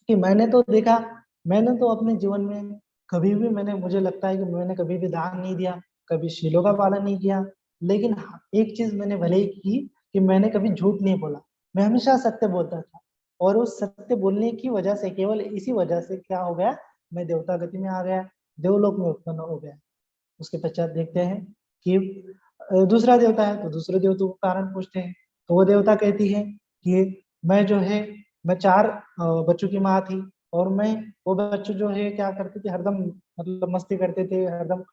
कि मैंने तो देखा, मैंने तो अपने जीवन में कभी भी मुझे लगता है कि मैंने कभी भी दान नहीं दिया, कभी शीलों का पालन नहीं किया, लेकिन हाँ, एक चीज मैंने भले ही की कि मैंने कभी झूठ नहीं बोला, मैं हमेशा सत्य बोलता था, और उस सत्य बोलने की वजह से, केवल इसी वजह से क्या हो गया, मैं देवता गति में आ गया, देवलोक में उत्पन्न हो गया। उसके पश्चात देखते हैं कि दूसरा देवता है, तो दूसरे देवता को कारण पूछते हैं, तो वो देवता कहती है कि मैं जो है, मैं 4 बच्चों की माँ थी, और मैं वो बच्चे जो है क्या करते थे, हरदम मतलब मस्ती करते थे, हरदम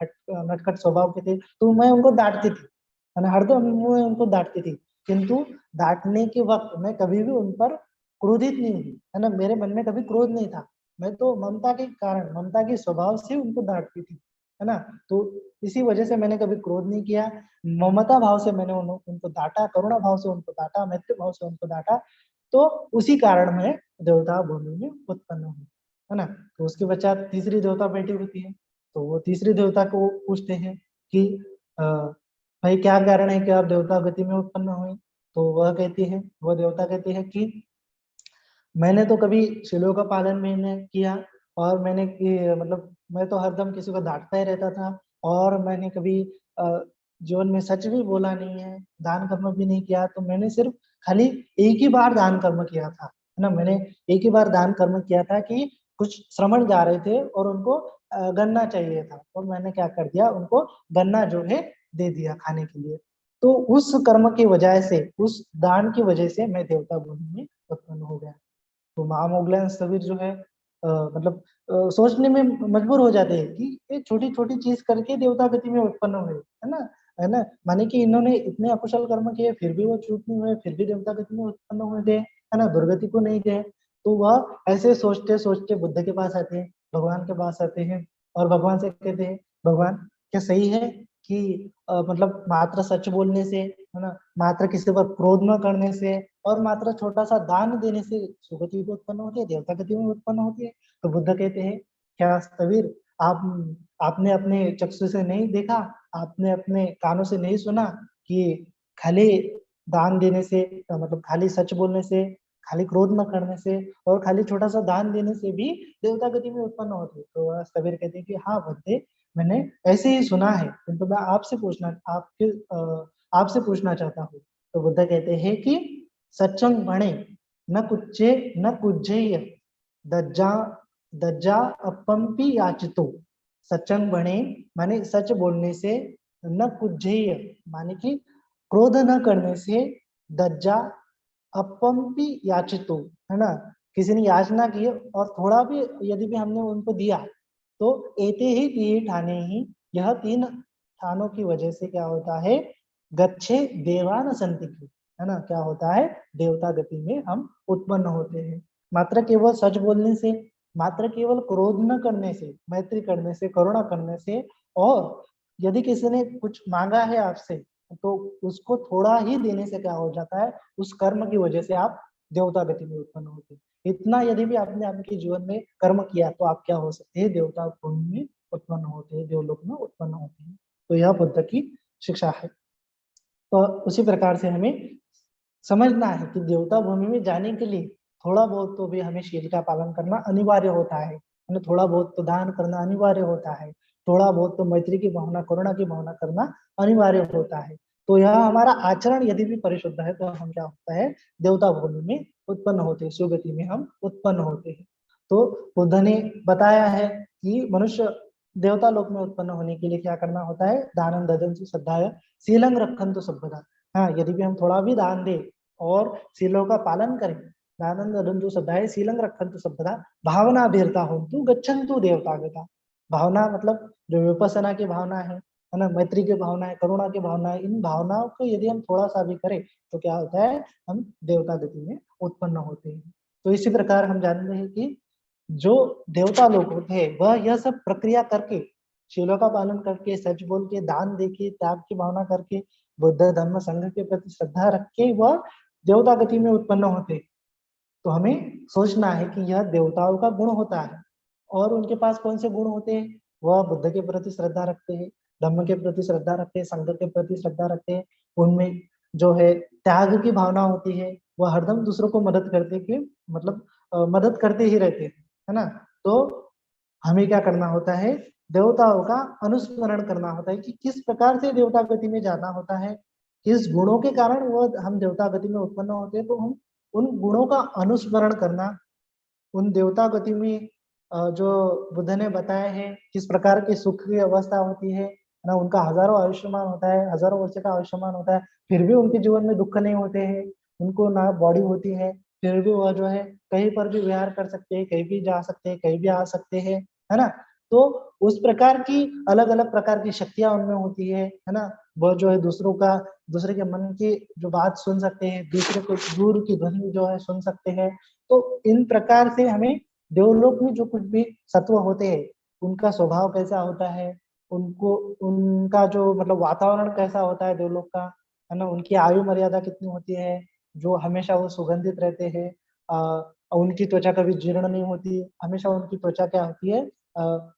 नटखट स्वभाव के थे, तो मैं उनको डांटती थी, है ना, हरदम मैं उनको डांटती थी, किंतु डांटने के वक्त मैं कभी भी उन पर क्रोधित नहीं हुई, है ना, मेरे मन में कभी क्रोध नहीं था, मैं तो ममता के कारण, ममता के स्वभाव से उनको डांटती थी, है ना। तो इसी वजह से मैंने कभी क्रोध नहीं किया, ममता भाव से मैंने उनको डांटा, करुणा भाव से उनको डांटा, मैत्री भाव से उनको डांटा, तो उसी कारण मैं देवता भूमि में उत्पन्न हुई, है ना। तो उसके पश्चात तीसरी देवता बैठी होती है, तो वो तीसरी देवता को पूछते हैं कि भाई क्या कारण है कि आप देवता गति में उत्पन्न हुई। तो वह कहती है, वह देवता कहती है कि मैंने तो कभी शीलों का पालन मैंने किया, और मैंने मतलब मैं तो हरदम किसी को डांटता ही रहता था, और मैंने कभी जीवन में सच भी बोला नहीं है, दान कर्म भी नहीं किया, तो मैंने सिर्फ खाली एक ही बार दान कर्म किया था, है ना, मैंने एक ही बार दान कर्म किया था कि कुछ श्रमण जा रहे थे और उनको गन्ना चाहिए था, और मैंने क्या कर दिया, उनको गन्ना जो है दे दिया खाने के लिए। तो उस कर्म की वजह से, उस दान की वजह से मैं देवता भूमि में उत्पन्न हो गया। तो महामोगलान स्थविर जो है मतलब सोचने में मजबूर हो जाते हैं कि ये छोटी-छोटी चीज़ करके देवता गति में उत्पन्न हुए, है ना? है ना? माने कि इन्होंने इतने अकुशल कर्म किए, फिर भी वो चूक नहीं हुए, फिर भी देवता गति में उत्पन्न हुए थे, है ना? दुर्गति को नहीं गए। तो वह ऐसे सोचते-सोचते बुद्ध के पास आते हैं, भगवान के पास आते हैं, और भगवान से कहते हैं, "भगवान, क्या सही है कि मतलब मात्र सच बोलने से, है ना? मात्र किसी पर क्रोध न करने से, और मात्र छोटा-सा दान देने से सुगति भी उत्पन्न होती है, देवता गति में उत्पन्न होती है?" तो बुद्ध कहते हैं, "क्या स्थविर, आप आपने अपने चक्षु से नहीं देखा, आपने अपने कानों से नहीं सुना कि खाली दान देने से मतलब खाली सच बोलने से, खाली क्रोध न करने से, और खाली छोटा-सा दान देने से भी देवता गति में उत्पन्न होती है?" तो स्थविर कहते हैं कि, "हाँ बुद्ध, मैंने ऐसे ही सुना है, किंतु मैं आपसे पूछना चाहता हूँ।" तो बुद्ध कहते हैं कि सच्चं वणे न कुज्जेय दज्जा दज्जा अपम्पि याचितो। सच्चं वणे माने सच बोलने से, न कुज्जेय माने कि क्रोध न करने से, दज्जा अपम्पि याचितो, है ना, किसी ने याचना की और थोड़ा भी यदि भी हमने उनको दिया, तो एते ही तिहि ठाने ही, यह 3 ठानों की वजह से क्या होता है, गच्छे देवान संतिति, है ना, क्या होता है, देवता गति में हम उत्पन्न होते हैं। मात्र केवल सच बोलने से, मात्र केवल क्रोध न करने से, मैत्री करने से, करुणा करने से, और यदि किसी ने कुछ मांगा है आपसे तो उसको थोड़ा ही देने से क्या हो जाता है, उस कर्म की वजह से आप देवता गति में उत्पन्न होते हैं। इतना यदि भी आपने आपके जीवन में कर्म किया तो आप क्या हो सकते हैं, देवता भूमि में उत्पन्न होते हैं, देवलोक में उत्पन्न होते हैं। तो यह बुद्ध की शिक्षा है। तो उसी प्रकार से हमें समझना है कि देवता भूमि में जाने के लिए थोड़ा बहुत तो भी हमें शील का पालन करना अनिवार्य होता है, हमें थोड़ा बहुत तो दान करना अनिवार्य होता है, थोड़ा बहुत तो मैत्री की भावना, करुणा की भावना करना अनिवार्य होता है। तो यह हमारा आचरण यदि भी परिशुद्ध है तो हम क्या होता है, देवता भूमि में उत्पन्न होते हैं, सुगति में हम उत्पन्न होते हैं। तो बुद्ध ने बताया है कि मनुष्य देवता लोक में उत्पन्न होने के लिए क्या करना होता है, दानम ददंसु श्रद्धाय शीलंग रखन्तु सभ्यता। हाँ, यदि भी हम थोड़ा भी दान दे और शीलों का पालन करें, दानम ददंसु श्रद्धाय शीलंग रखन्तु सभ्यता भावना भीरता होन्तु गच्छन्तु देवतागता। भावना मतलब जो विपස්සना की भावना है ना, मैत्री की भावना है, करुणा की भावना है, इन भावनाओं को यदि हम थोड़ा सा भी करें तो क्या होता है, हम देवता गति में उत्पन्न होते हैं। तो इसी प्रकार हम जानते हैं कि जो देवता लोग होते हैं वह यह सब प्रक्रिया करके, शीलों का पालन करके, सच बोल के, दान देके, त्याग की भावना करके, बुद्ध धर्म संघ के प्रति श्रद्धा रख के वह देवता गति में उत्पन्न होते हैं। तो हमें सोचना है कि यह देवताओं का गुण होता है। और उनके पास कौन से गुण होते हैं, वह बुद्ध के प्रति श्रद्धा रखते हैं, धम्म के प्रति श्रद्धा रखते हैं, संघ के प्रति श्रद्धा रखते हैं। उनमें जो है त्याग की भावना होती है, वह हरदम दूसरों को मदद करते कि मतलब मदद करते ही रहते हैं, है ना। तो हमें क्या करना होता है, देवताओं का अनुस्मरण करना होता है कि किस प्रकार से देवता गति में जाना होता है, किस गुणों के कारण वह हम देवता गति में उत्पन्न होते हैं। तो हम उन गुणों का अनुस्मरण करना, उन देवता गति में जो बुद्ध ने बताया है किस प्रकार की सुख की अवस्था होती है ना, उनका हजारों आयुष्मान होता है, हजारों वर्ष का आयुष्मान होता है, फिर भी उनके जीवन में दुख नहीं होते हैं, उनको ना बॉडी होती है, फिर भी वह जो है कहीं पर भी विहार कर सकते हैं, कहीं भी जा सकते हैं, कहीं भी आ सकते हैं, है ना। तो उस प्रकार की अलग अलग प्रकार की शक्तियां उनमें होती है ना। वह जो है दूसरे के मन की जो बात सुन सकते हैं, दूसरे को दूर की ध्वनि जो है सुन सकते हैं। तो इन प्रकार से हमें देवलोक में जो कुछ भी सत्व होते हैं उनका स्वभाव कैसा होता है, उनको उनका जो मतलब वातावरण कैसा होता है देवलोक का, है ना, उनकी आयु मर्यादा कितनी होती है, जो हमेशा वो सुगंधित रहते हैं, उनकी त्वचा कभी जीर्ण नहीं होती, हमेशा उनकी त्वचा क्या होती है,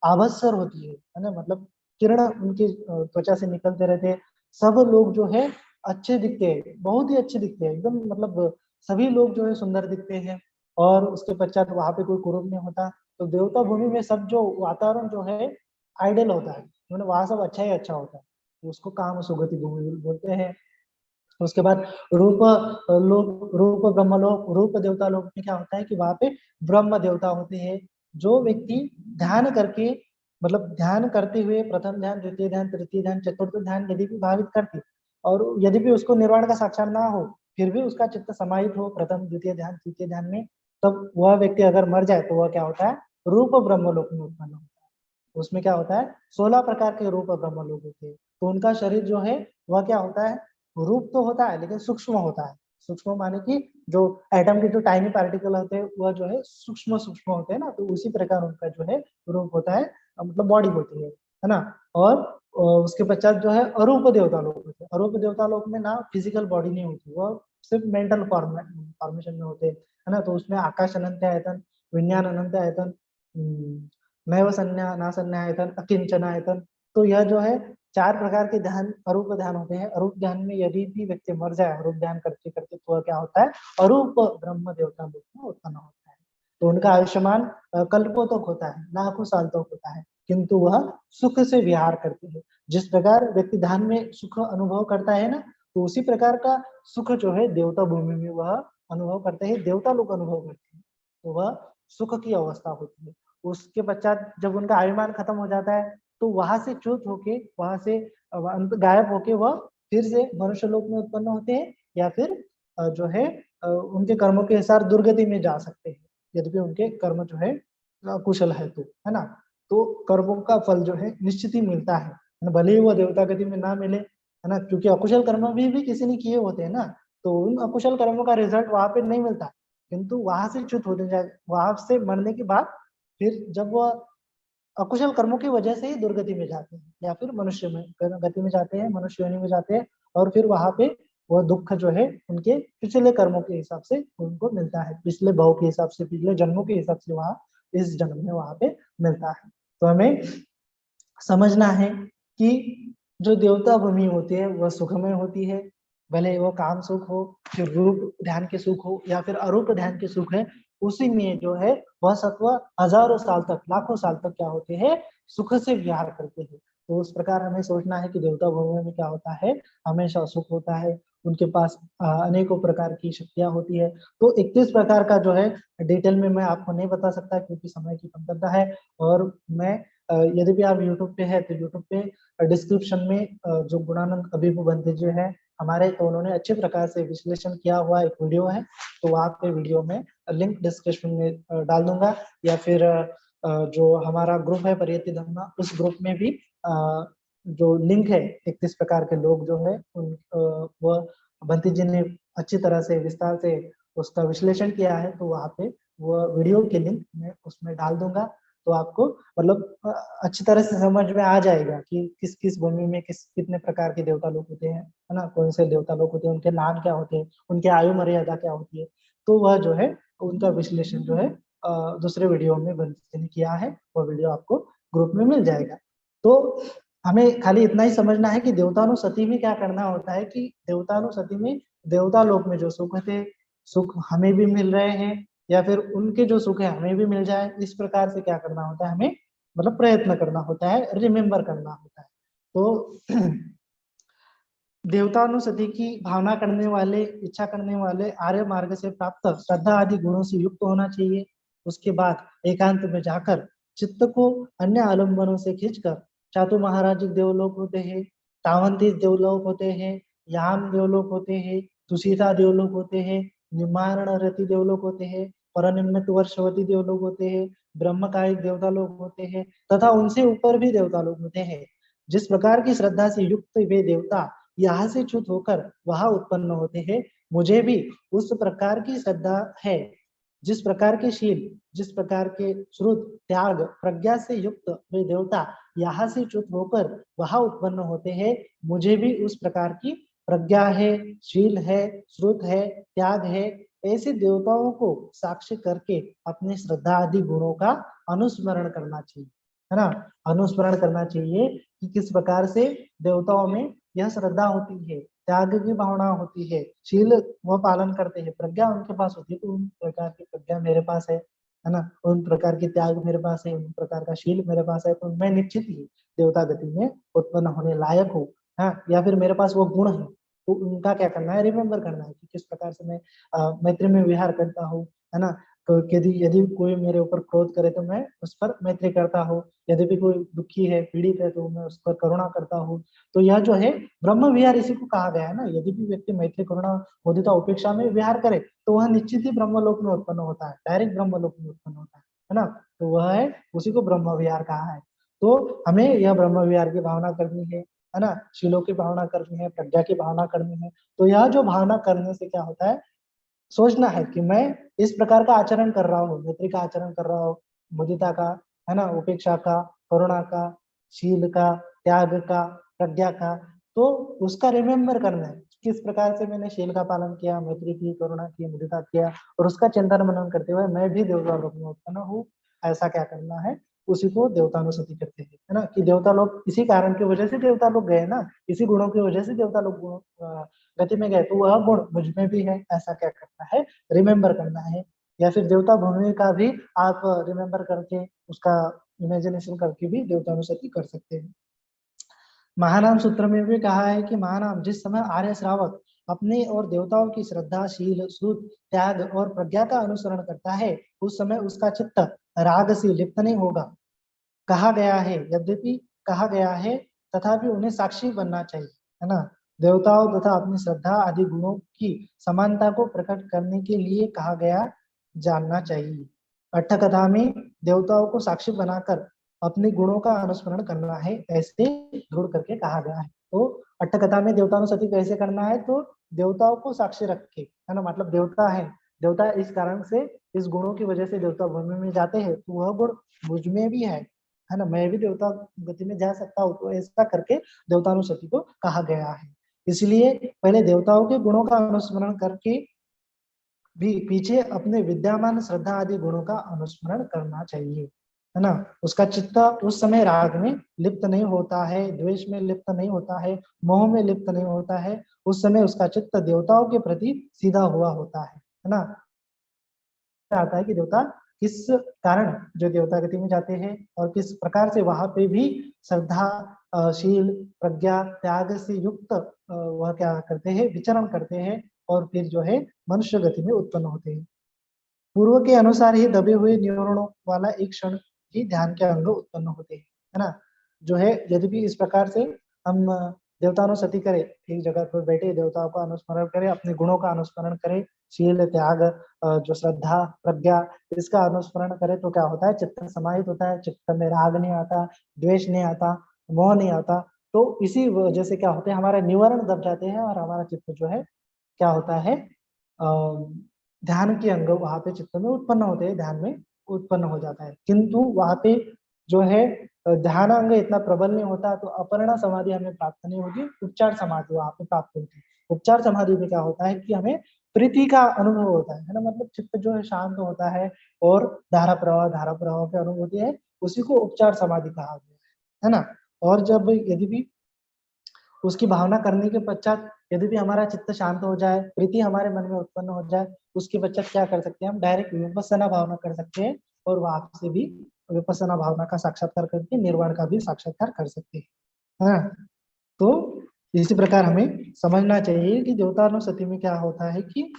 आभस्सर होती है ना, मतलब किरण उनकी त्वचा से निकलते रहते हैं। सब लोग जो है अच्छे दिखते हैं, बहुत ही अच्छे दिखते हैं एकदम, मतलब सभी लोग जो है सुंदर दिखते हैं। और उसके पश्चात वहां पे कोई कुरूप नहीं होता। तो देवता भूमि में सब जो वातावरण जो है आइडल होता है, मतलब वहां सब अच्छा ही अच्छा होता है, उसको काम सुगति भूमि बोलते हैं। उसके बाद रूप लोक, रूप ब्रह्मलोक, रूप देवता लोक में क्या होता है कि वहां पे ब्रह्म देवता होते हैं। जो व्यक्ति ध्यान करके, मतलब ध्यान करते हुए प्रथम ध्यान, द्वितीय ध्यान, तृतीय ध्यान, चतुर्थ ध्यान यदि भी भावित करते और यदि भी उसको निर्वाण का साक्षात ना हो, फिर भी उसका चित्त समाहित हो प्रथम द्वितीय ध्यान तृतीय ध्यान में, तब वह व्यक्ति अगर मर जाए तो वह क्या होता है, रूप ब्रह्म लोक में उत्पन्न होता है। उसमें क्या होता है, 16 प्रकार के रूप ब्रह्म लोग होते हैं। तो उनका शरीर जो है वह क्या होता है, रूप तो होता है लेकिन सूक्ष्म होता है। सूक्ष्म माने कि जो एटम के जो टाइनी पार्टिकल होते हैं वह जो है सूक्ष्म सूक्ष्म होते हैं ना, तो उसी प्रकार उनका जो है रूप होता है, मतलब बॉडी होती है ना। और उसके पश्चात जो है अरूप देवता लोग होते हैं। अरूप देवता लोग में ना फिजिकल बॉडी नहीं होती, वह सिर्फ मेंटल फॉर्मेशन में होते हैं, है ना। तो उसमें आकाश अनंत आयतन, विज्ञान अनंत आयतन, नैव संज्ञा ना संज्ञा आयतन, अकिंचन आयतन। तो यह जो है 4 प्रकार के ध्यान, अरूप ध्यान होते हैं। अरूप ध्यान में यदि भी व्यक्ति मर जाए अरूप ध्यान करते करते, तो क्या होता है, अरूप ब्रह्म देवता लोक में उत्पन्न होता है। तो उनका आयुष्मान कल्पों तक होता है, लाखों साल तक होता है, किंतु वह सुख से विहार करते हैं। जिस प्रकार व्यक्ति ध्यान में सुख अनुभव करता है ना, तो उसी प्रकार का सुख जो है देवता भूमि में वह अनुभव करते हैं, देवता लोग अनुभव करते हैं। तो वह सुख की अवस्था होती है। उसके पश्चात जब उनका आयुमान खत्म हो जाता है तो वहां से च्युत होके, वहां से गायब होके वह फिर से मनुष्य लोक में उत्पन्न होते हैं, या फिर जो है उनके कर्मों के अनुसार दुर्गति में जा सकते हैं, यद्यपि उनके कर्म जो है कुशल है तो, है ना। तो कर्मों का फल जो है निश्चित ही मिलता है, भले ही वो देवता गति में ना मिले, है ना, क्योंकि अकुशल कर्म भी किसी ने किए होते हैं ना, तो उन अकुशल कर्मों का रिजल्ट वहां पे नहीं मिलता, किंतु वहां से च्युत होते जाए, वहां से मरने के बाद फिर जब वह अकुशल कर्मों की वजह से ही दुर्गति में जाते हैं या फिर मनुष्य में गति में जाते हैं, मनुष्य योनि में जाते हैं, और फिर वहां पे वह दुख जो है उनके पिछले कर्मों के हिसाब से उनको मिलता है, पिछले भाव के हिसाब से, पिछले जन्मों के हिसाब से वहां इस जन्म में वहां पे मिलता है। तो हमें समझना है कि जो देवता भूमि होती है वह सुखमय होती है, भले वो काम सुख हो, फिर रूप ध्यान के सुख हो या फिर अरूप ध्यान के सुख है, उसी में जो है वह सत्व हजारों साल तक, लाखों साल तक क्या होते हैं, सुख से विहार करते हैं। तो उस प्रकार हमें सोचना है कि देवता भूमि में क्या होता है, हमेशा सुख होता है, उनके पास अनेकों प्रकार की शक्तियां होती है। तो 31 प्रकार का जो है डिटेल में मैं आपको नहीं बता सकता क्योंकि समय की कमतरता है। और मैं यदि भी आप यूट्यूब पे है तो यूट्यूब पे डिस्क्रिप्शन में जो गुणानंद अभिभू बंदे जो है हमारे, तो उन्होंने अच्छे प्रकार से विश्लेषण किया हुआ एक वीडियो है, तो वहाँ पे वीडियो में लिंक डिस्क्रिप्शन में डाल दूंगा, या फिर जो हमारा ग्रुप है परियति धम्मा, उस ग्रुप में भी जो लिंक है 31 प्रकार के लोग जो है उन वह बंती जी ने अच्छी तरह से विस्तार से उसका विश्लेषण किया है, तो वहाँ पे वो वीडियो के लिंक मैं उसमें डाल दूंगा। तो आपको मतलब अच्छी तरह से समझ में आ जाएगा कि किस किस भूमि में किस कितने प्रकार के देवता लोग होते हैं, है ना, कौन से देवता लोग होते हैं, उनके नाम क्या होते हैं, उनकी आयु मर्यादा क्या होती है। तो वह जो है उनका विश्लेषण जो है दूसरे वीडियो में बंटी ने किया है, वो वीडियो आपको ग्रुप में मिल जाएगा। तो हमें खाली इतना ही समझना है कि देवतानुसती में क्या करना होता है कि देवतानुसती में देवता लोक में जो सुख थे, सुख हमें भी मिल रहे हैं या फिर उनके जो सुख है हमें भी मिल जाए, इस प्रकार से क्या करना होता है, हमें मतलब प्रयत्न करना होता है, रिमेम्बर करना होता है। तो देवतानुसति की भावना करने वाले, इच्छा करने वाले आर्य मार्ग से प्राप्त श्रद्धा आदि गुणों से युक्त होना चाहिए। उसके बाद एकांत में जाकर चित्त को अन्य आलम्बनों से खींचकर, चातु महाराजिक देवलोक होते हैं, तावंती देवलोक होते हैं, याम देवलोक होते हैं, तुषिता देवलोक होते हैं, निमारण रति देवलोक होते हैं, परनिम्नत वर्षवती देवलोक होते हैं, ब्रह्मकायिक देवता लोग होते हैं, तथा उनसे ऊपर भी देवता लोग होते हैं। जिस प्रकार की श्रद्धा से युक्त वे देवता यहाँ से च्युत होकर वहां उत्पन्न होते हैं, मुझे भी उस प्रकार की श्रद्धा है। जिस प्रकार के शील, जिस प्रकार के श्रुत त्याग प्रज्ञा से युक्त वे देवता यहाँ से च्युत होकर वहां उत्पन्न होते हैं, मुझे भी उस प्रकार की प्रज्ञा है, शील है, श्रुत है, त्याग है। ऐसे देवताओं को साक्षी करके अपने श्रद्धा आदि गुणों का अनुस्मरण करना चाहिए, है ना, अनुस्मरण करना चाहिए कि किस प्रकार से देवताओं में यह श्रद्धा होती है, त्याग की भावना होती है, शील वह पालन करते हैं, प्रज्ञा उनके पास होती है, तो उन प्रकार की प्रज्ञा मेरे पास है ना, उन प्रकार की त्याग मेरे पास है, उन प्रकार का शील मेरे पास है, तो मैं निश्चित ही देवता गति में उत्पन्न होने लायक हूँ। हाँ, या फिर मेरे पास वो गुण है, तो उनका क्या करना है, रिमेम्बर करना है कि किस प्रकार से मैं मैत्री में विहार करता हूँ, है ना। तो यदि यदि कोई मेरे ऊपर क्रोध करे तो मैं उस पर मैत्री करता हूँ, यदि भी कोई दुखी है, पीड़ित है, तो मैं उस पर करुणा करता हूँ। तो यह जो है ब्रह्म विहार इसी को कहा गया है ना, यदि भी व्यक्ति मैत्री करुणा मुदिता उपेक्षा में विहार करे तो वह निश्चित ही ब्रह्मलोक में उत्पन्न होता है, डायरेक्ट ब्रह्मलोक में उत्पन्न होता है ना। तो वह है, उसी को ब्रह्म विहार कहा है। तो हमें यह ब्रह्म विहार की भावना करनी है ना, शीलों की भावना करनी है, प्रज्ञा की भावना करनी है। तो यह जो भावना करने से क्या होता है, सोचना है कि मैं इस प्रकार का आचरण कर रहा हूँ, मैत्री का आचरण कर रहा हूँ, मुदिता का, है ना, उपेक्षा का, करुणा का, शील का, त्याग का, प्रज्ञा का। तो उसका रिमेम्बर करना है किस प्रकार से मैंने शील का पालन किया, मैत्री की, करुणा की, मुदिता किया, और उसका चिंतन मनन करते हुए मैं भी देवता लोक में उत्पन्न हूँ, ऐसा क्या करना है, उसी को देवतानुसति कहते हैं, है ना। कि देवता लोग इसी कारण की वजह से देवता लोग गए ना, इसी गुणों की वजह से देवता लोग गति में गए, तो वह गुण मुझ में भी है, ऐसा क्या करना है, रिमेम्बर करना है। या फिर देवता भूमि का भी आप रिमेम्बर करके उसका इमेजिनेशन करके भी देवतानुसति कर सकते हैं। महानाम सूत्र में भी कहा है कि महानाम, जिस समय आर्य श्रावक अपने और देवताओं की श्रद्धा, शील, श्रुत, त्याग और प्रज्ञा का अनुसरण करता है, उस समय उसका चित्त राग से लिप्त नहीं होगा। कहा गया है, यद्यपि कहा गया है, तथापि उन्हें साक्षी बनना चाहिए, है ना। देवताओं तथा अपनी श्रद्धा आदि गुणों की समानता को प्रकट करने के लिए कहा गया, जानना चाहिए। अट्ठ कथा में देवताओं को साक्षी बनाकर अपने गुणों का अनुस्मरण करना है, ऐसे जोड़ करके कहा गया है। तो अट्ठ कथा में देवतानुसति कैसे करना है, तो देवताओं को साक्षी रख के, है ना, मतलब देवता है देवता इस कारण से, इस गुणों की वजह से देवता भूमि में जाते हैं, तो वह गुण मुझ में भी है ना, मैं भी देवता गति में जा सकता हूँ। तो ऐसा करके देवतानुसति को कहा गया है। इसलिए पहले देवताओं के गुणों का अनुस्मरण करके भी पीछे अपने विद्यमान श्रद्धा आदि गुणों का अनुस्मरण करना चाहिए, है ना। उसका चित्त उस समय राग में लिप्त नहीं होता है, द्वेष में लिप्त नहीं होता है, मोह में लिप्त नहीं होता है। उस समय उसका चित्त देवताओं के प्रति सीधा हुआ होता है ना। आता है कि देवता किस कारण जो देवता गति में जाते हैं और किस प्रकार से वहां पे भी श्रद्धा, शील, प्रज्ञा, त्याग से युक्त वह क्या करते हैं, विचरण करते हैं और फिर जो है मनुष्य गति में उत्पन्न होते हैं। पूर्व के अनुसार ही दबे हुए न्यूरोनों वाला एक क्षण ही ध्यान के अंग उत्पन्न होते हैं, है ना। जो है यद्यपि इस प्रकार से हम देवतानुसति करें, एक जगह पर बैठे देवताओं का अनुस्मरण करें, अपने गुणों का अनुस्मरण करें, शील, त्याग, जो श्रद्धा, प्रज्ञा, इसका अनुस्मरण करें, तो क्या होता है, चित्त समाहित होता है, चित्त में राग नहीं आता, द्वेष नहीं आता, मोह नहीं आता। तो इसी वजह से क्या होता है, हमारे निवारण दब जाते हैं और हमारा चित्त जो है क्या होता है, ध्यान के अंग वहां पे चित्त में उत्पन्न होते हैं, ध्यान में उत्पन्न हो जाता है। किंतु वहां पे जो है ध्यान अंग इतना प्रबल नहीं होता, तो अपर्णा समाधि हमें प्राप्त नहीं होगी, उपचार समाधि वहां पे प्राप्त होती है। उपचार समाधि में क्या होता है कि हमें प्रीति का अनुभव होता है ना, मतलब चित्त जो है शांत होता है और धारा प्रवाह की अनुभूति है, उसी को उपचार समाधि कहा गया है ना। और जब यदि भी उसकी भावना करने के पश्चात यदि भी हमारा चित्त शांत हो जाए, प्रीति हमारे मन में उत्पन्न हो जाए, उसके पश्चात क्या कर सकते हैं, हम डायरेक्ट विपस्सना भावना कर सकते हैं और वहां से भी विपस्सना भावना का साक्षात्कार करके निर्वाण का भी साक्षात्कार कर सकते हैं। हाँ, तो इसी प्रकार हमें समझना चाहिए कि देवतानुसति में क्या होता है कि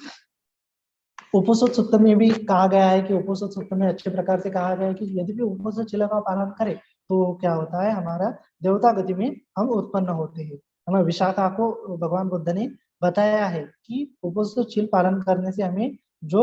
उपनिषद सूक्त में भी कहा गया है कि उपनिषद सूक्त में अच्छे प्रकार से कहा गया है कि यदि भी उपनिषद शिला का पालन करें तो क्या होता है, हमारा देवता गति में हम उत्पन्न होते हैं। हमें विशाखा को भगवान बुद्ध ने बताया है कि उपनिषद शील पालन करने से हमें जो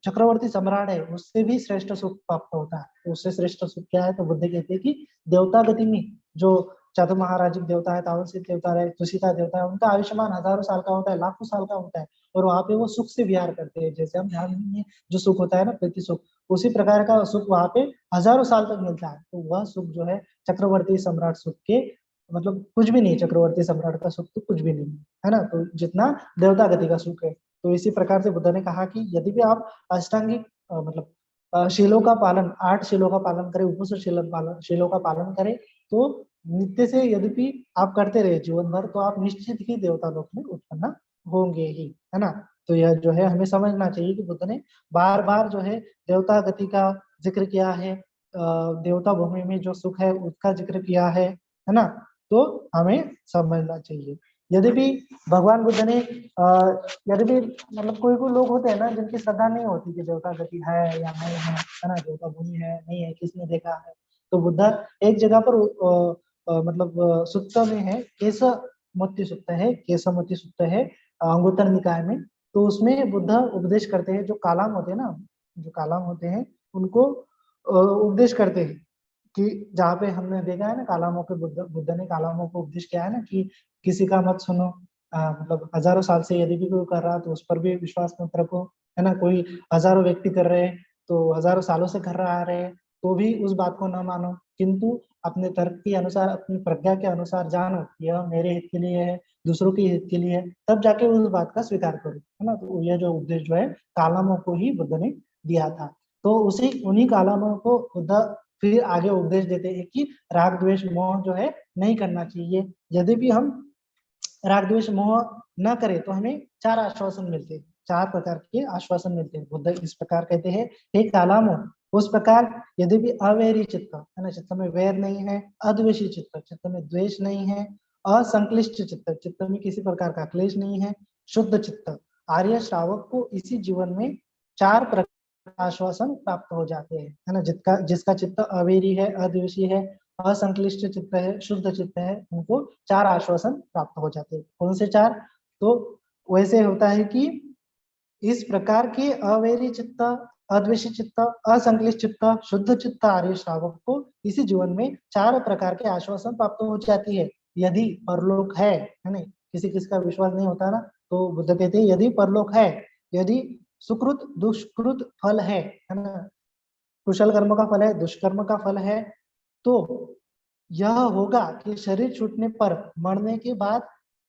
चक्रवर्ती सम्राट है उससे भी श्रेष्ठ सुख प्राप्त होता है। तो उससे श्रेष्ठ सुख क्या है, तो बुद्ध कहते हैं कि देवता गति में जो चातु महाराजिक देवता है, तावनसिक देवता है, तुषिता देवता है, उनका आयुष्मान हजारों साल का होता है, लाखों साल का होता है और वहां पे वो सुख से विहार करते हैं। जैसे हम ध्यान में जो सुख होता है ना, प्रीति सुख, उसी प्रकार का सुख वहां पे हजारों साल तक मिलता है। तो वह सुख जो है चक्रवर्ती सम्राट सुख के मतलब कुछ भी नहीं, चक्रवर्ती सम्राट का सुख तो कुछ भी नहीं है ना, तो जितना देवता गति का सुख है। तो इसी प्रकार से बुद्ध ने कहा कि यदि भी आप अष्टांगिक मतलब शीलों का पालन, 8 शीलों का पालन करें, उपनिषद शीलों का पालन करें, तो नित्य से यदि भी आप करते रहे जीवन भर, तो आप निश्चित ही देवता लोक में उत्पन्न होंगे ही, है ना। तो यह जो है हमें समझना चाहिए कि बुद्ध ने बार बार जो है देवता गति का जिक्र किया है, देवता भूमि में जो सुख है उसका जिक्र किया है ना। तो हमें समझना चाहिए। यदि भी भगवान बुद्ध ने यदि भी मतलब कोई कोई लोग होते हैं ना जिनकी श्रद्धा नहीं होती कि देवता गति है या नहीं है ना, देवता भूमि है नहीं है, किसने देखा है। तो बुद्ध एक जगह पर मतलब सुत्त में है, केशमुत्ति सुत्त है, केशमुत्ति सुत्त है अंगुत्तर निकाय में। तो उसमें बुद्ध उपदेश करते हैं, जो कालाम होते हैं ना, जो कालाम होते हैं उनको उपदेश करते हैं कि जहाँ पे हमने देखा है ना कालामों के बुद्ध ने कालामों को उपदेश किया है ना कि किसी का मत सुनो, मतलब हजारों साल से यदि भी कोई कर रहा तो उस पर भी विश्वास मत रखो, है ना। कोई हजारों व्यक्ति कर रहे हैं तो हजारों सालों से कर रहा आ रहे हैं तो भी उस बात को न मानो, किंतु अपने तर्क के अनुसार, अपनी प्रज्ञा के अनुसार जानो यह मेरे हित के लिए है, दूसरों के हित के लिए है, तब जाके उस बात का स्वीकार करो, है ना। तो यह जो उपदेश जो है कालामों को ही बुद्ध ने दिया था। तो उसी उन्हीं कालामों को बुद्ध फिर आगे उपदेश देते हैं कि राग द्वेष मोह जो है नहीं करना चाहिए। यदि भी हम राग द्वेष मोह न करें तो हमें 4 आश्वासन मिलते हैं, 4 प्रकार के आश्वासन मिलते हैं। बुद्ध इस प्रकार कहते हैं, हे कालामो, उस प्रकार यदि भी अवैरी चित्त, है ना, चित्त में वैर नहीं है, अद्वेषी चित्त, चित्त में द्वेष नहीं है, असंक्लिष्ट चित्त, चित्त में किसी प्रकार का क्लेश नहीं है, शुद्ध चित्त, आर्य श्रावक को इसी जीवन में 4 प्रकार आश्वासन प्राप्त हो जाते हैं, है ना। जिसका चित्त अवेरी है, अद्वेषी है, असंक्लिष्ट चित्त है, शुद्ध चित्त है, उनको 4 आश्वासन प्राप्त हो जाते हैं। कौन से 4? तो वैसे होता है कि इस प्रकार के अवैरी चित्त, अद्वेषी चित्त, असंक्लिष्ट चित्त, शुद्ध चित्त आर्य श्रावक को इसी जीवन में 4 प्रकार के आश्वासन प्राप्त हो जाती है। यदि परलोक है ना, किसी किसी का विश्वास नहीं होता ना, तो बुद्ध कहते हैं यदि परलोक है, यदि सुकृत दुष्कृत फल है ना, कुशल कर्म का फल है, दुष्कर्म का फल है, तो यह होगा कि शरीर छूटने पर मरने के बाद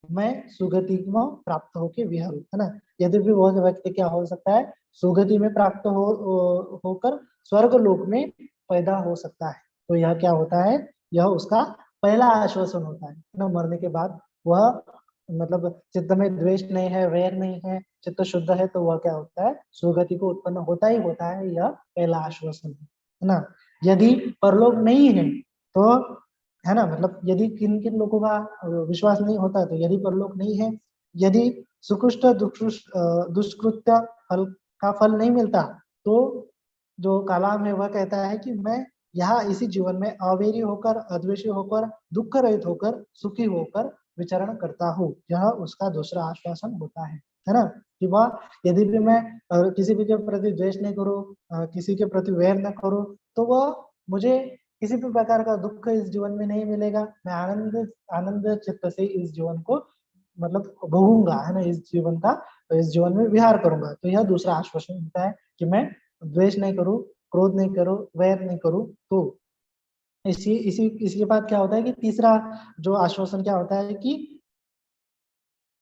मैं सुगति में प्राप्त होके विहरू, है ना। यदि भी वो व्यक्ति क्या हो सकता है, सुगति में प्राप्त होकर स्वर्ग लोक में पैदा हो सकता है। तो यह क्या होता है, यह उसका पहला आश्वासन होता है ना। मरने के बाद वह मतलब चित्त में द्वेष नहीं है, वैर नहीं है, चित्त शुद्ध है, तो वह क्या होता है, सुगति को उत्पन्न होता ही होता है। यह पहला आश्वासन है ना। यदि परलोक नहीं है तो, है ना, मतलब यदि किन किन लोगों का विश्वास नहीं होता, तो यदि परलोक नहीं है, यदि सुकृष्ट दुष्कृत्य फल का फल नहीं मिलता, तो जो कालाम है वह कहता है कि मैं यहाँ इसी जीवन में अवेरी होकर, अद्वेषी होकर, दुख रहित होकर, सुखी होकर विचरण करता हूँ। यह उसका दूसरा आश्वासन होता है ना। कि वह यदि भी मैं किसी भी के प्रति द्वेष नहीं करूँ, किसी के प्रति वैर न करूँ, तो वह मुझे किसी भी प्रकार का दुख इस जीवन में नहीं मिलेगा। मैं आनंद आनंद चित्त से इस जीवन को मतलब भोगूंगा, है ना, इस जीवन का, तो इस जीवन में विहार करूंगा। तो यह दूसरा आश्वासन होता है कि मैं द्वेष नहीं करूं, क्रोध नहीं करूं, वैर नहीं करूं। तो इसी इसी इसके बाद क्या होता है कि तीसरा जो आश्वासन क्या होता है कि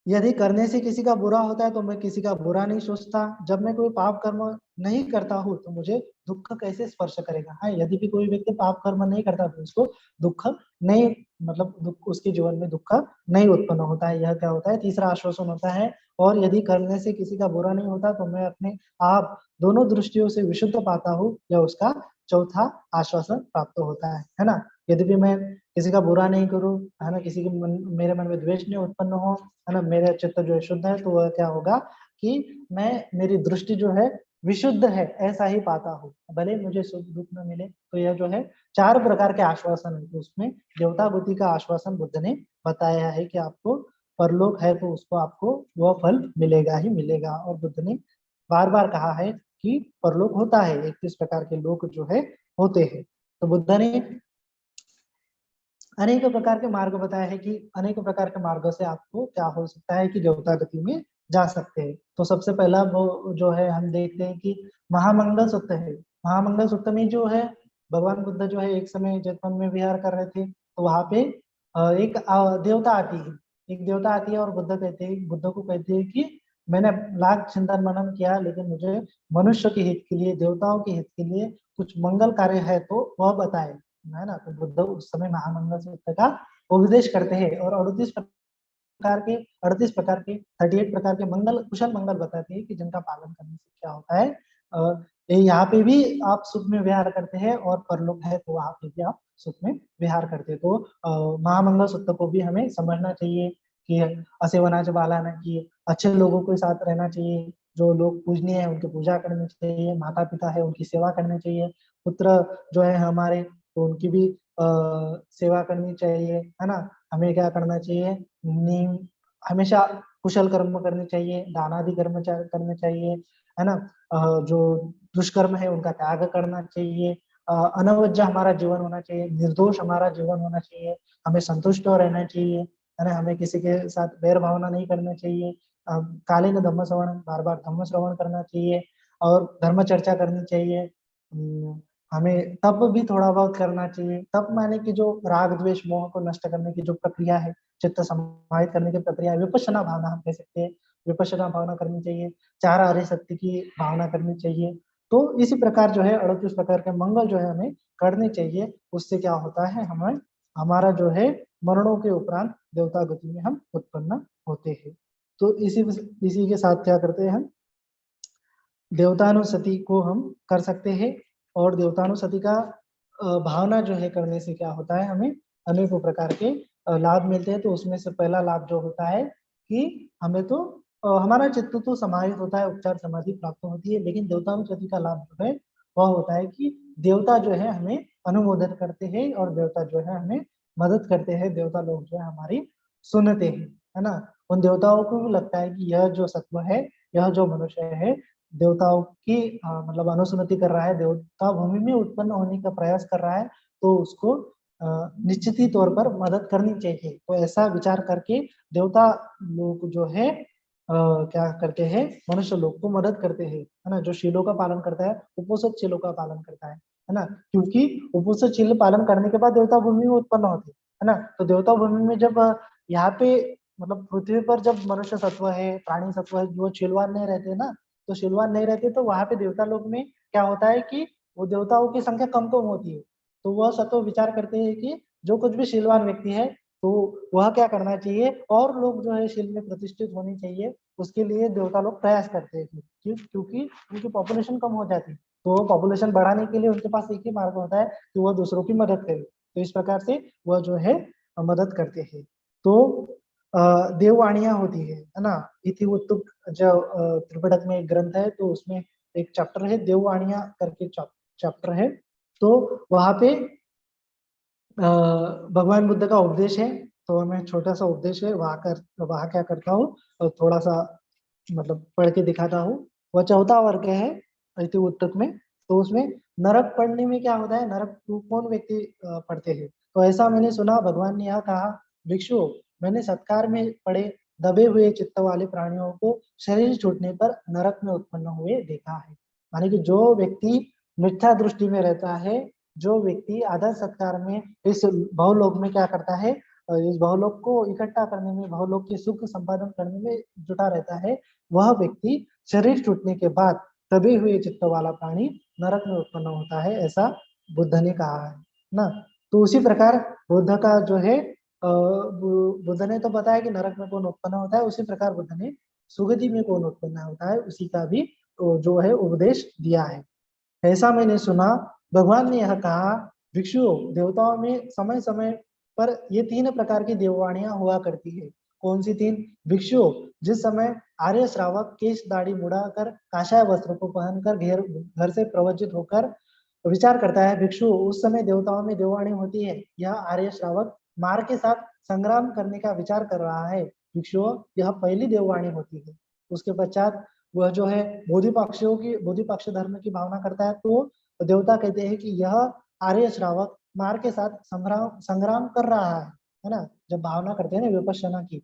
यदि करने से किसी का बुरा होता है तो मैं किसी का बुरा नहीं सोचता। जब मैं कोई पाप कर्म नहीं करता हूँ तो मुझे दुख कैसे स्पर्श करेगा। हाँ, यदि भी कोई व्यक्ति पाप कर्म नहीं करता तो उसको दुख नहीं, मतलब दुख उसके जीवन में दुख नहीं उत्पन्न होता है। यह क्या होता है, तीसरा आश्वासन होता है। और यदि करने से किसी का बुरा नहीं होता तो मैं अपने आप दोनों दृष्टियों से विशुद्ध पाता हूँ, यह उसका चौथा आश्वासन प्राप्त होता है ना। यदि भी मैं किसी का बुरा नहीं करूँ, है ना, किसी के मेरे मन में द्वेष नहीं उत्पन्न हो, है ना, मेरा चित्त जो है शुद्ध है, तो वह क्या होगा कि मैं, मेरी दृष्टि जो है विशुद्ध है, ऐसा ही पाता हूँ, भले मुझे सुख दुख न मिले। तो यह जो है चार प्रकार के आश्वासन है। तो उसमें देवता बुद्धि का आश्वासन बुद्ध ने बताया है कि आपको परलोक है तो उसको आपको वह फल मिलेगा ही मिलेगा। और बुद्ध ने बार बार कहा है कि परलोक होता है, 31 प्रकार के लोग जो है होते हैं। तो बुद्ध ने अनेक प्रकार के मार्ग बताए हैं कि अनेक प्रकार के मार्गों से आपको क्या हो सकता है कि देवता गति में जा सकते हैं। तो सबसे पहला वो जो है हम देखते हैं कि महामंगल सूत्र है। महामंगल सूत्र में जो है भगवान बुद्ध जो है एक समय जैतवन में विहार कर रहे थे, तो वहां पे एक देवता आती है। एक देवता आती है और बुद्ध कहते हैं, बुद्ध को कहते हैं कि मैंने लाख चिंतन मनन किया, लेकिन मुझे मनुष्य के हित के लिए, देवताओं के हित के लिए कुछ मंगल कार्य है तो वह बताए, है ना। तो बुद्ध उस समय महामंगल सूत्र का उपदेश करते हैं और 38 प्रकार के 38 प्रकार के मंगल, कुशल मंगल बताते हैं कि जिनका पालन करने से क्या होता है। यहाँ पे भी आप सुख में विहार करते हैं और परलोक है तो वहां पे भी आप सुख में विहार करते हैं। तो महामंगल सूत्र को भी हमें समझना चाहिए कि असेवनाच बालाना की, अच्छे लोगों के साथ रहना चाहिए, जो लोग पूजनीय है उनकी पूजा करनी चाहिए, माता पिता है उनकी सेवा करनी चाहिए, पुत्र जो है हमारे तो उनकी भी सेवा करनी चाहिए, है ना। हमें क्या करना चाहिए, नीम हमेशा कुशल कर्म करने चाहिए, दान आदि कर्म करने चाहिए, है ना। जो दुष्कर्म है उनका त्याग करना चाहिए, अनवज्जा हमारा जीवन होना चाहिए, निर्दोष हमारा जीवन होना चाहिए, हमें संतुष्ट रहना चाहिए, है ना। हमें किसी के साथ बैर भावना नहीं करना चाहिए, कालीन धम्म श्रवण, बार बार धम्म श्रवण करना चाहिए और धर्म चर्चा करनी चाहिए। हमें तप भी थोड़ा बहुत करना चाहिए। तप माने कि जो राग द्वेष मोह को नष्ट करने की जो प्रक्रिया है, चित्त समाहित करने की प्रक्रिया है, विपश्यना भावना हम कह सकते हैं, विपश्यना भावना करनी चाहिए, चार आर्य सत्य की भावना करनी चाहिए। तो इसी प्रकार जो है 38 प्रकार के मंगल जो है हमें करने चाहिए। उससे क्या होता है, हमें हमारा जो है मरणों के उपरांत देवता गति में हम उत्पन्न होते हैं। तो इसी के साथ क्या करते हैं हम, देवतानुसति को हम कर सकते हैं। और देवतानुसति का भावना जो है करने से क्या होता है, हमें अनेकों प्रकार के लाभ मिलते हैं। तो उसमें से पहला लाभ जो होता है कि हमें तो हमारा चित्त तो समाहित होता है, उपचार समाधि प्राप्त होती है। लेकिन देवतानुसति का लाभ जो है वह होता है कि देवता जो है हमें अनुमोदन करते हैं और देवता जो है हमें मदद करते हैं। देवता लोग जो है हमारी सुनते हैं, है ना। उन देवताओं को भी लगता है कि यह जो सत्व है, यह जो मनुष्य है देवताओं की मतलब अनुस्मृति कर रहा है, देवता भूमि में उत्पन्न होने का प्रयास कर रहा है, तो उसको निश्चित ही तौर पर मदद करनी चाहिए। तो ऐसा विचार करके देवता लोग जो है क्या करते हैं, मनुष्य लोग को मदद करते हैं, है ना। जो शीलों का पालन करता है उपोषित शीलों का पालन करता है ना। क्योंकि उपोषित शील पालन करने के बाद देवता भूमि में उत्पन्न होते है ना। तो देवता भूमि में जब यहाँ पे मतलब पृथ्वी पर जब मनुष्य सत्व है, प्राणी सत्व है, जो शीलवान नहीं रहते ना, तो शीलवान नहीं रहते तो वहां पे देवता लोग में क्या होता है कि वो देवताओं की संख्या कम कम होती है। तो वह सत्व विचार करते हैं कि जो कुछ भी शीलवान व्यक्ति है तो वह क्या करना चाहिए, और लोग जो है शील में प्रतिष्ठित होनी चाहिए, उसके लिए देवता लोग प्रयास करते हैं। क्योंकि उनकी पॉपुलेशन कम हो जाती है, तो पॉपुलेशन बढ़ाने के लिए उनके पास एक ही मार्ग होता है कि वह दूसरों की मदद करे। तो इस प्रकार से वह जो है मदद करते हैं। तो देववाणियां होती है ना। इति उत्तुक जो त्रिपिटक में एक ग्रंथ है, तो उसमें एक चैप्टर है देववाणियां करके चैप्टर है। तो वहां पे भगवान बुद्ध का उपदेश है। तो मैं छोटा सा उपदेश है वहां क्या करता हूँ, और थोड़ा सा मतलब पढ़ के दिखाता हूँ। वह चौथा वर्ग है इति उत्तक में। तो उसमें नरक पढ़ने में क्या होता है, नरक कौन व्यक्ति पढ़ते हैं। तो ऐसा मैंने सुना, भगवान ने यह कहा, भिक्षु मैंने सत्कार में पड़े दबे हुए चित्त वाले प्राणियों को शरीर छूटने पर नरक में उत्पन्न हुए देखा है। माने कि जो व्यक्ति मिथ्या दृष्टि में रहता है, जो व्यक्ति आदर सत्कार में इस भवलोक में क्या करता है, इस भवलोक को इकट्ठा करने में, भवलोक के सुख संपादन करने में जुटा रहता है, वह व्यक्ति शरीर छूटने के बाद दबे हुए चित्त वाला प्राणी नरक में उत्पन्न होता है, ऐसा बुद्ध ने कहा है ना। तो उसी प्रकार बुद्ध का जो है बुद्ध ने तो बताया कि नरक में कौन उत्पन्न होता है, उसी प्रकार बुद्ध ने सुगति में कौन उत्पन्न होता है उसी का भी जो है उपदेश दिया है। ऐसा मैंने सुना, भगवान ने यह कहा, भिक्षुओं देवताओं में समय समय पर ये तीन प्रकार की देववाणियां हुआ करती है। कौन सी तीन? भिक्षुओं जिस समय आर्य श्रावक केश दाढ़ी मुड़ाकर काषाय वस्त्र को पहनकर घर से प्रवचित होकर विचार करता है, भिक्षु उस समय देवताओं में देववाणी होती है। यह आर्य श्रावक मार के साथ संग्राम करने का विचार कर रहा है, भिक्षुओं यह पहली देववाणी होती है। उसके पश्चात वह जो है बोधिपाक्ष धर्म की भावना करता है, तो देवता कहते हैं कि यह आर्य श्रावक मार के साथ संग्राम संग्राम कर रहा है ना। जब भावना करते हैं ना विपश्यना की,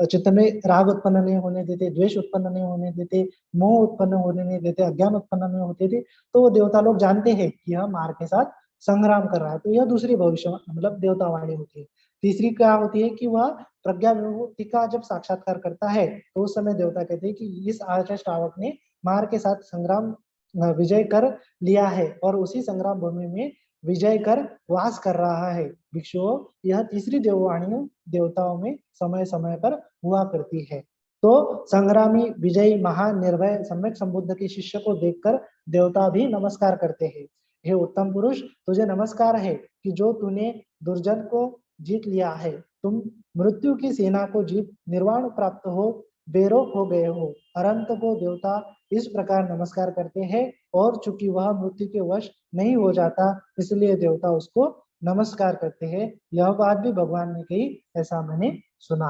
चित्त में राग उत्पन्न नहीं होने देते, द्वेष उत्पन्न नहीं होने देते, मोह उत्पन्न होने नहीं देते, अज्ञान उत्पन्न नहीं होते थे, तो वो देवता लोग जानते हैं कि यह मार के साथ संग्राम कर रहा है। तो यह दूसरी भविष्य मतलब देवतावाणी होती है। तीसरी क्या होती है कि वह प्रज्ञा विभूति का जब साक्षात्कार करता है, तो उस समय देवता कहते हैं कि इस आर्य श्रावक ने मार के साथ संग्राम विजय कर लिया है और उसी संग्राम भूमि में विजय कर वास कर रहा है। भिक्षुओं यह तीसरी देववाणी देवताओं में समय समय पर हुआ करती है। तो संग्रामी विजयी महान निर्भय सम्यक संबुद्ध के शिष्य को देखकर देवता भी नमस्कार करते हैं। हे उत्तम पुरुष, तुझे नमस्कार है कि जो तूने दुर्जन को जीत लिया है। तुम मृत्यु की सेना को जीत निर्वाण प्राप्त हो बेरोक हो गए हो। अरंत को देवता इस प्रकार नमस्कार करते हैं, और चूंकि वह मृत्यु के वश नहीं हो जाता, इसलिए देवता उसको नमस्कार करते हैं। यह बात भी भगवान ने कही, ऐसा मैंने सुना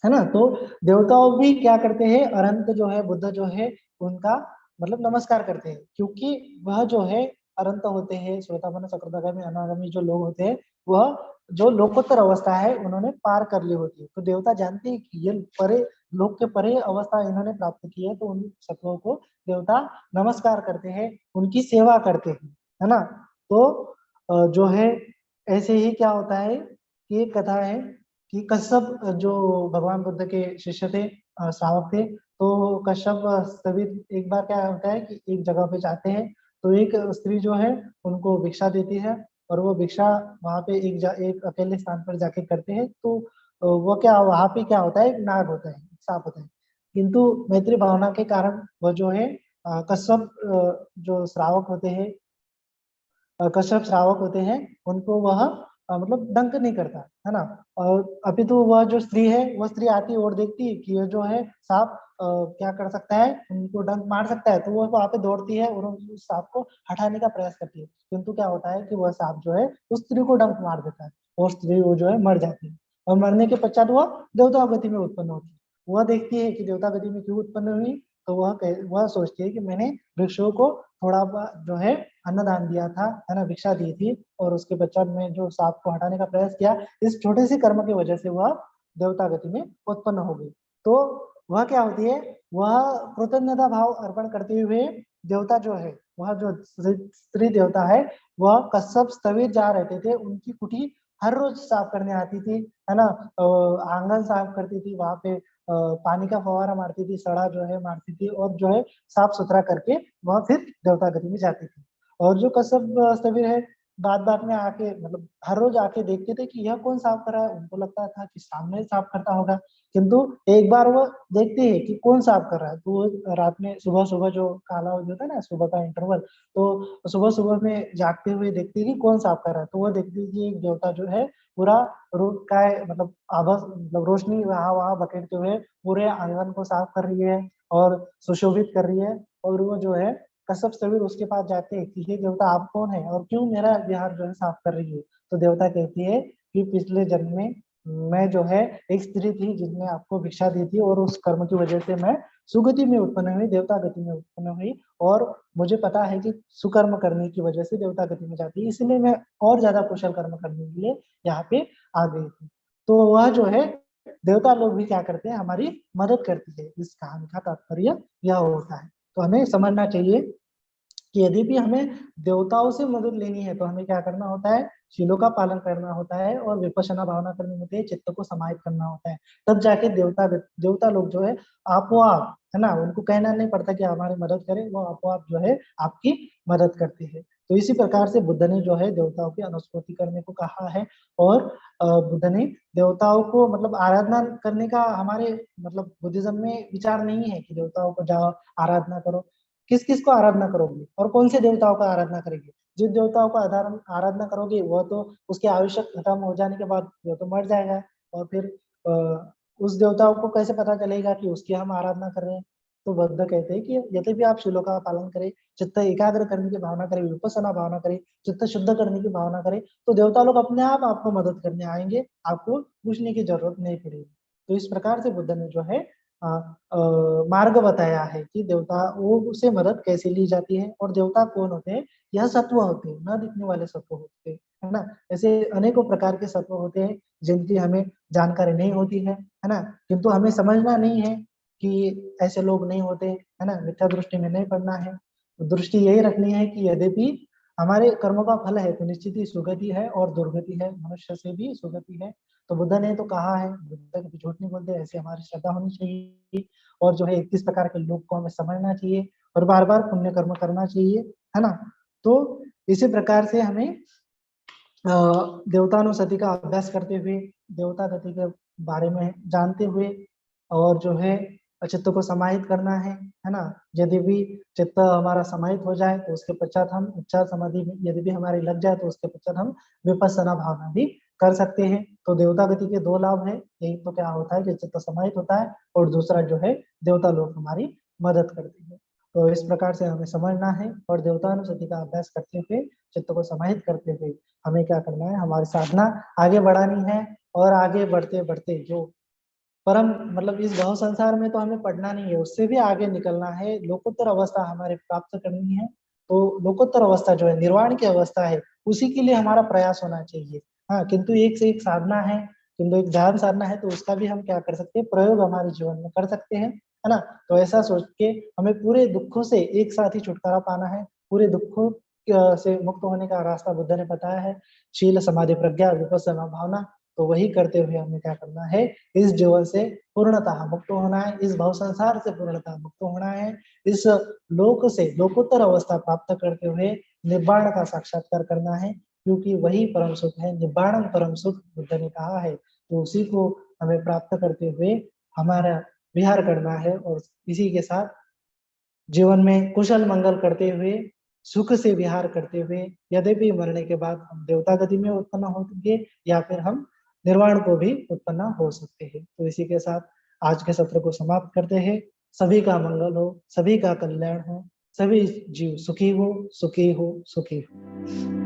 है ना। तो देवताओं भी क्या करते हैं, अनंत जो है बुद्ध जो है उनका मतलब नमस्कार करते हैं, क्योंकि वह जो है अनंत होते हैं, श्वेतापन चक्रधागामी अनागामी जो लोग होते हैं, वह जो लोकोत्तर अवस्था है उन्होंने पार कर ली होती है। तो देवता जानते हैं कि ये परे लोक के परे अवस्था इन्होंने प्राप्त की है, तो उन सत्वों को देवता नमस्कार करते हैं, उनकी सेवा करते हैं, है ना। तो जो है ऐसे ही क्या होता है कि एक कथा है कि कश्यप जो भगवान बुद्ध के शिष्य थे, श्रावक थे, तो कश्यप सभी एक बार क्या होता है कि एक जगह पे जाते हैं, तो एक स्त्री जो है उनको भिक्षा देती है, और वो भिक्षा वहां पे एक अकेले स्थान पर जाके करते हैं। तो वो क्या वहां पे क्या होता है, एक नाग होता है, एक सांप होता है, किंतु मैत्री भावना के कारण वो जो है कश्यप जो श्रावक होते हैं, कश्यप श्रावक होते हैं, उनको वह मतलब डंक नहीं करता, है ना। और अभी तो वह जो स्त्री है, वह स्त्री आती है और देखती है कि ये जो है सांप क्या कर सकता है, उनको डंक मार सकता है, तो वह वहां पे दौड़ती है और उस सांप को हटाने का प्रयास करती है। किंतु क्या होता है कि वह सांप जो है उस स्त्री को डंक मार देता है, और स्त्री वो जो है मर जाती है, और मरने के पश्चात वह देवता गति में उत्पन्न होती है। वह देखती है कि देवता गति में क्यों उत्पन्न हुई, तो वह सोचती है कि मैंने वृक्षों को थोड़ा जो है अन्नदान दिया था, है ना, भिक्षा दी थी, और उसके पश्चात में जो सांप को हटाने का प्रयास किया, इस छोटे से कर्म की वजह से वह देवता गति में उत्पन्न हो गई। तो वह क्या होती है, वह कृतज्ञता भाव अर्पण करते हुए देवता जो है, वह जो स्त्री देवता है, वह कश्यप स्थविर जहाँ रहते थे उनकी कुटी हर रोज साफ करने आती थी, है ना। आंगन साफ करती थी, वहां पे पानी का फव्वारा मारती थी, सड़ा जो है मारती थी, और जो है साफ सुथरा करके वह फिर देवता गति में जाती थी। और जो कश्यप स्थविर है, बात बात में आके मतलब हर रोज आके देखते थे कि यह कौन साफ कर रहा है, उनको लगता था कि सामने साफ करता होगा, किंतु एक बार वो देखते हैं कि कौन साफ कर रहा है, तो वो रात में सुबह सुबह जो काला हो जाता है ना, सुबह का इंटरवल, तो सुबह सुबह में जागते हुए देखते हैं कि कौन साफ कर रहा है, तो वो देखते हैं कि एक देवता जो है पूरा काय मतलब आभा मतलब रोशनी वहां वहां बखेरते हुए पूरे आंगन को साफ कर रही है और सुशोभित कर रही है। और वो जो है कश्यप स्थविर उसके पास जाते हैं कि हे देवता आप कौन है और क्यों मेरा विहार जो है साफ कर रही है। तो देवता कहती है कि पिछले जन्म में मैं जो है एक स्त्री थी जिसने आपको भिक्षा दी थी, और उस कर्म की वजह से मैं सुगति में उत्पन्न हुई, देवता गति में उत्पन्न हुई, और मुझे पता है कि सुकर्म करने की वजह से देवता गति में जाती है, इसलिए मैं और ज्यादा कुशल कर्म करने के लिए यहाँ पे आ गई थी। तो वह जो है देवता लोग भी क्या करते हैं, हमारी मदद करती है। इस कहानी का तात्पर्य यह होता है। तो हमें समझना चाहिए कि यदि भी हमें देवताओं से मदद लेनी है तो हमें क्या करना होता है, शीलों का पालन करना होता है और विपश्यना भावना करनी होती है, चित्त को समाहित करना होता है, तब जाके देवता लोग जो है आपो आप, है ना, उनको कहना नहीं पड़ता कि हमारी मदद करें, वो आपो आप जो है आपकी मदद करते हैं। तो इसी प्रकार से बुद्ध ने जो है देवताओं की अनुस्मृति करने को कहा है। और बुद्ध ने देवताओं को मतलब आराधना करने का हमारे मतलब बुद्धिज्म में विचार नहीं है कि देवताओं को जाओ आराधना करो। किस किस को आराधना करोगे और कौन से देवताओं का आराधना करेंगे? जिन देवताओं का आराधना करोगे वह तो उसके आयुष्य खत्म हो जाने के बाद वो तो मर जाएगा, और फिर उस देवताओं को कैसे पता चलेगा कि उसकी हम आराधना कर रहे हैं? तो बुद्ध कहते हैं कि यदि भी आप शीलों का पालन करें, चित्त एकाग्र करने की भावना करें, विपස්සना भावना करें, चित्त शुद्ध करने की भावना करें, तो देवता लोग अपने आप आपको मदद करने आएंगे, आपको पूछने की जरूरत नहीं पड़ेगी। तो इस प्रकार से बुद्ध ने जो है मार्ग बताया है कि देवताओं से मदद कैसे ली जाती है, और देवता कौन होते हैं, यह सत्व होते हैं, न दिखने वाले सत्व होते हैं, है ना। ऐसे अनेकों प्रकार के सत्व होते हैं जिनकी हमें जानकारी नहीं होती है ना, किंतु हमें समझना नहीं है कि ऐसे लोग नहीं होते, है ना, मिथ्या दृष्टि में नहीं पड़ना है। दृष्टि यही रखनी है कि यद्यपि हमारे कर्मों का फल है तो निश्चित ही सुगति है और दुर्गति है, मनुष्य से भी सुगति है। तो बुद्ध ने तो कहा है, बुद्ध कभी झूठ नहीं बोलते, ऐसी हमारी श्रद्धा होनी चाहिए। और जो है 21 प्रकार के लोग को हमें समझना चाहिए और बार बार पुण्य कर्म करना चाहिए, है ना। तो इसी प्रकार से हमें देवतानुसति का अभ्यास करते हुए, देवता गति के बारे में जानते हुए, और जो है चित्त को समाहित करना है ना। यदि भी चित्त हमारा समाहित हो जाए तो उसके पश्चात हम इच्छा समाधि यदि भी हमारी लग जाए तो उसके पश्चात हम विपස්සना भावना भी कर सकते हैं। तो देवता गति के दो लाभ है, एक तो क्या होता है कि चित्त समाहित होता है, और दूसरा जो है देवता लोग हमारी मदद करते हैं। तो इस प्रकार से हमें समझना है, और देवतानुसति का अभ्यास करते हुए, चित्त को समाहित करते हुए हमें क्या करना है, हमारी साधना आगे बढ़ानी है। और आगे बढ़ते बढ़ते जो परम मतलब इस भव संसार में तो हमें पढ़ना नहीं है, उससे भी आगे निकलना है, लोकोत्तर अवस्था हमारे प्राप्त करनी है। तो लोकोत्तर अवस्था जो है निर्वाण की अवस्था है, उसी के लिए हमारा प्रयास होना चाहिए। हाँ, किंतु एक से एक साधना है, किंतु एक ध्यान साधना है, तो उसका भी हम क्या कर सकते हैं, प्रयोग हमारे जीवन में कर सकते हैं, है ना। तो ऐसा सोच के हमें पूरे दुखों से एक साथ ही छुटकारा पाना है, पूरे दुखों से मुक्त होने का रास्ता बुद्ध ने बताया है, शील समाधि प्रज्ञा विपස්සना भावना। तो वही करते हुए हमें क्या करना है, इस जीवन से पूर्णतः मुक्त होना है, इस भव संसार से पूर्णतः मुक्त होना है, इस लोक से लोकोत्तर अवस्था प्राप्त करते हुए निब्बाण का साक्षात्कार करना है, क्योंकि वही परम सुख है, निब्बाणम परम सुख बुद्ध ने कहा है। तो उसी को हमें प्राप्त करते हुए हमारा विहार करना है, और इसी के साथ जीवन में कुशल मंगल करते हुए, सुख से विहार करते हुए, यद्यपि मरने के बाद हम देवता गति में उत्पन्न होंगे या फिर हम निर्वाण को भी उत्पन्न हो सकते हैं। तो इसी के साथ आज के सत्र को समाप्त करते हैं। सभी का मंगल हो, सभी का कल्याण हो, सभी जीव सुखी हो, सुखी हो, सुखी हो।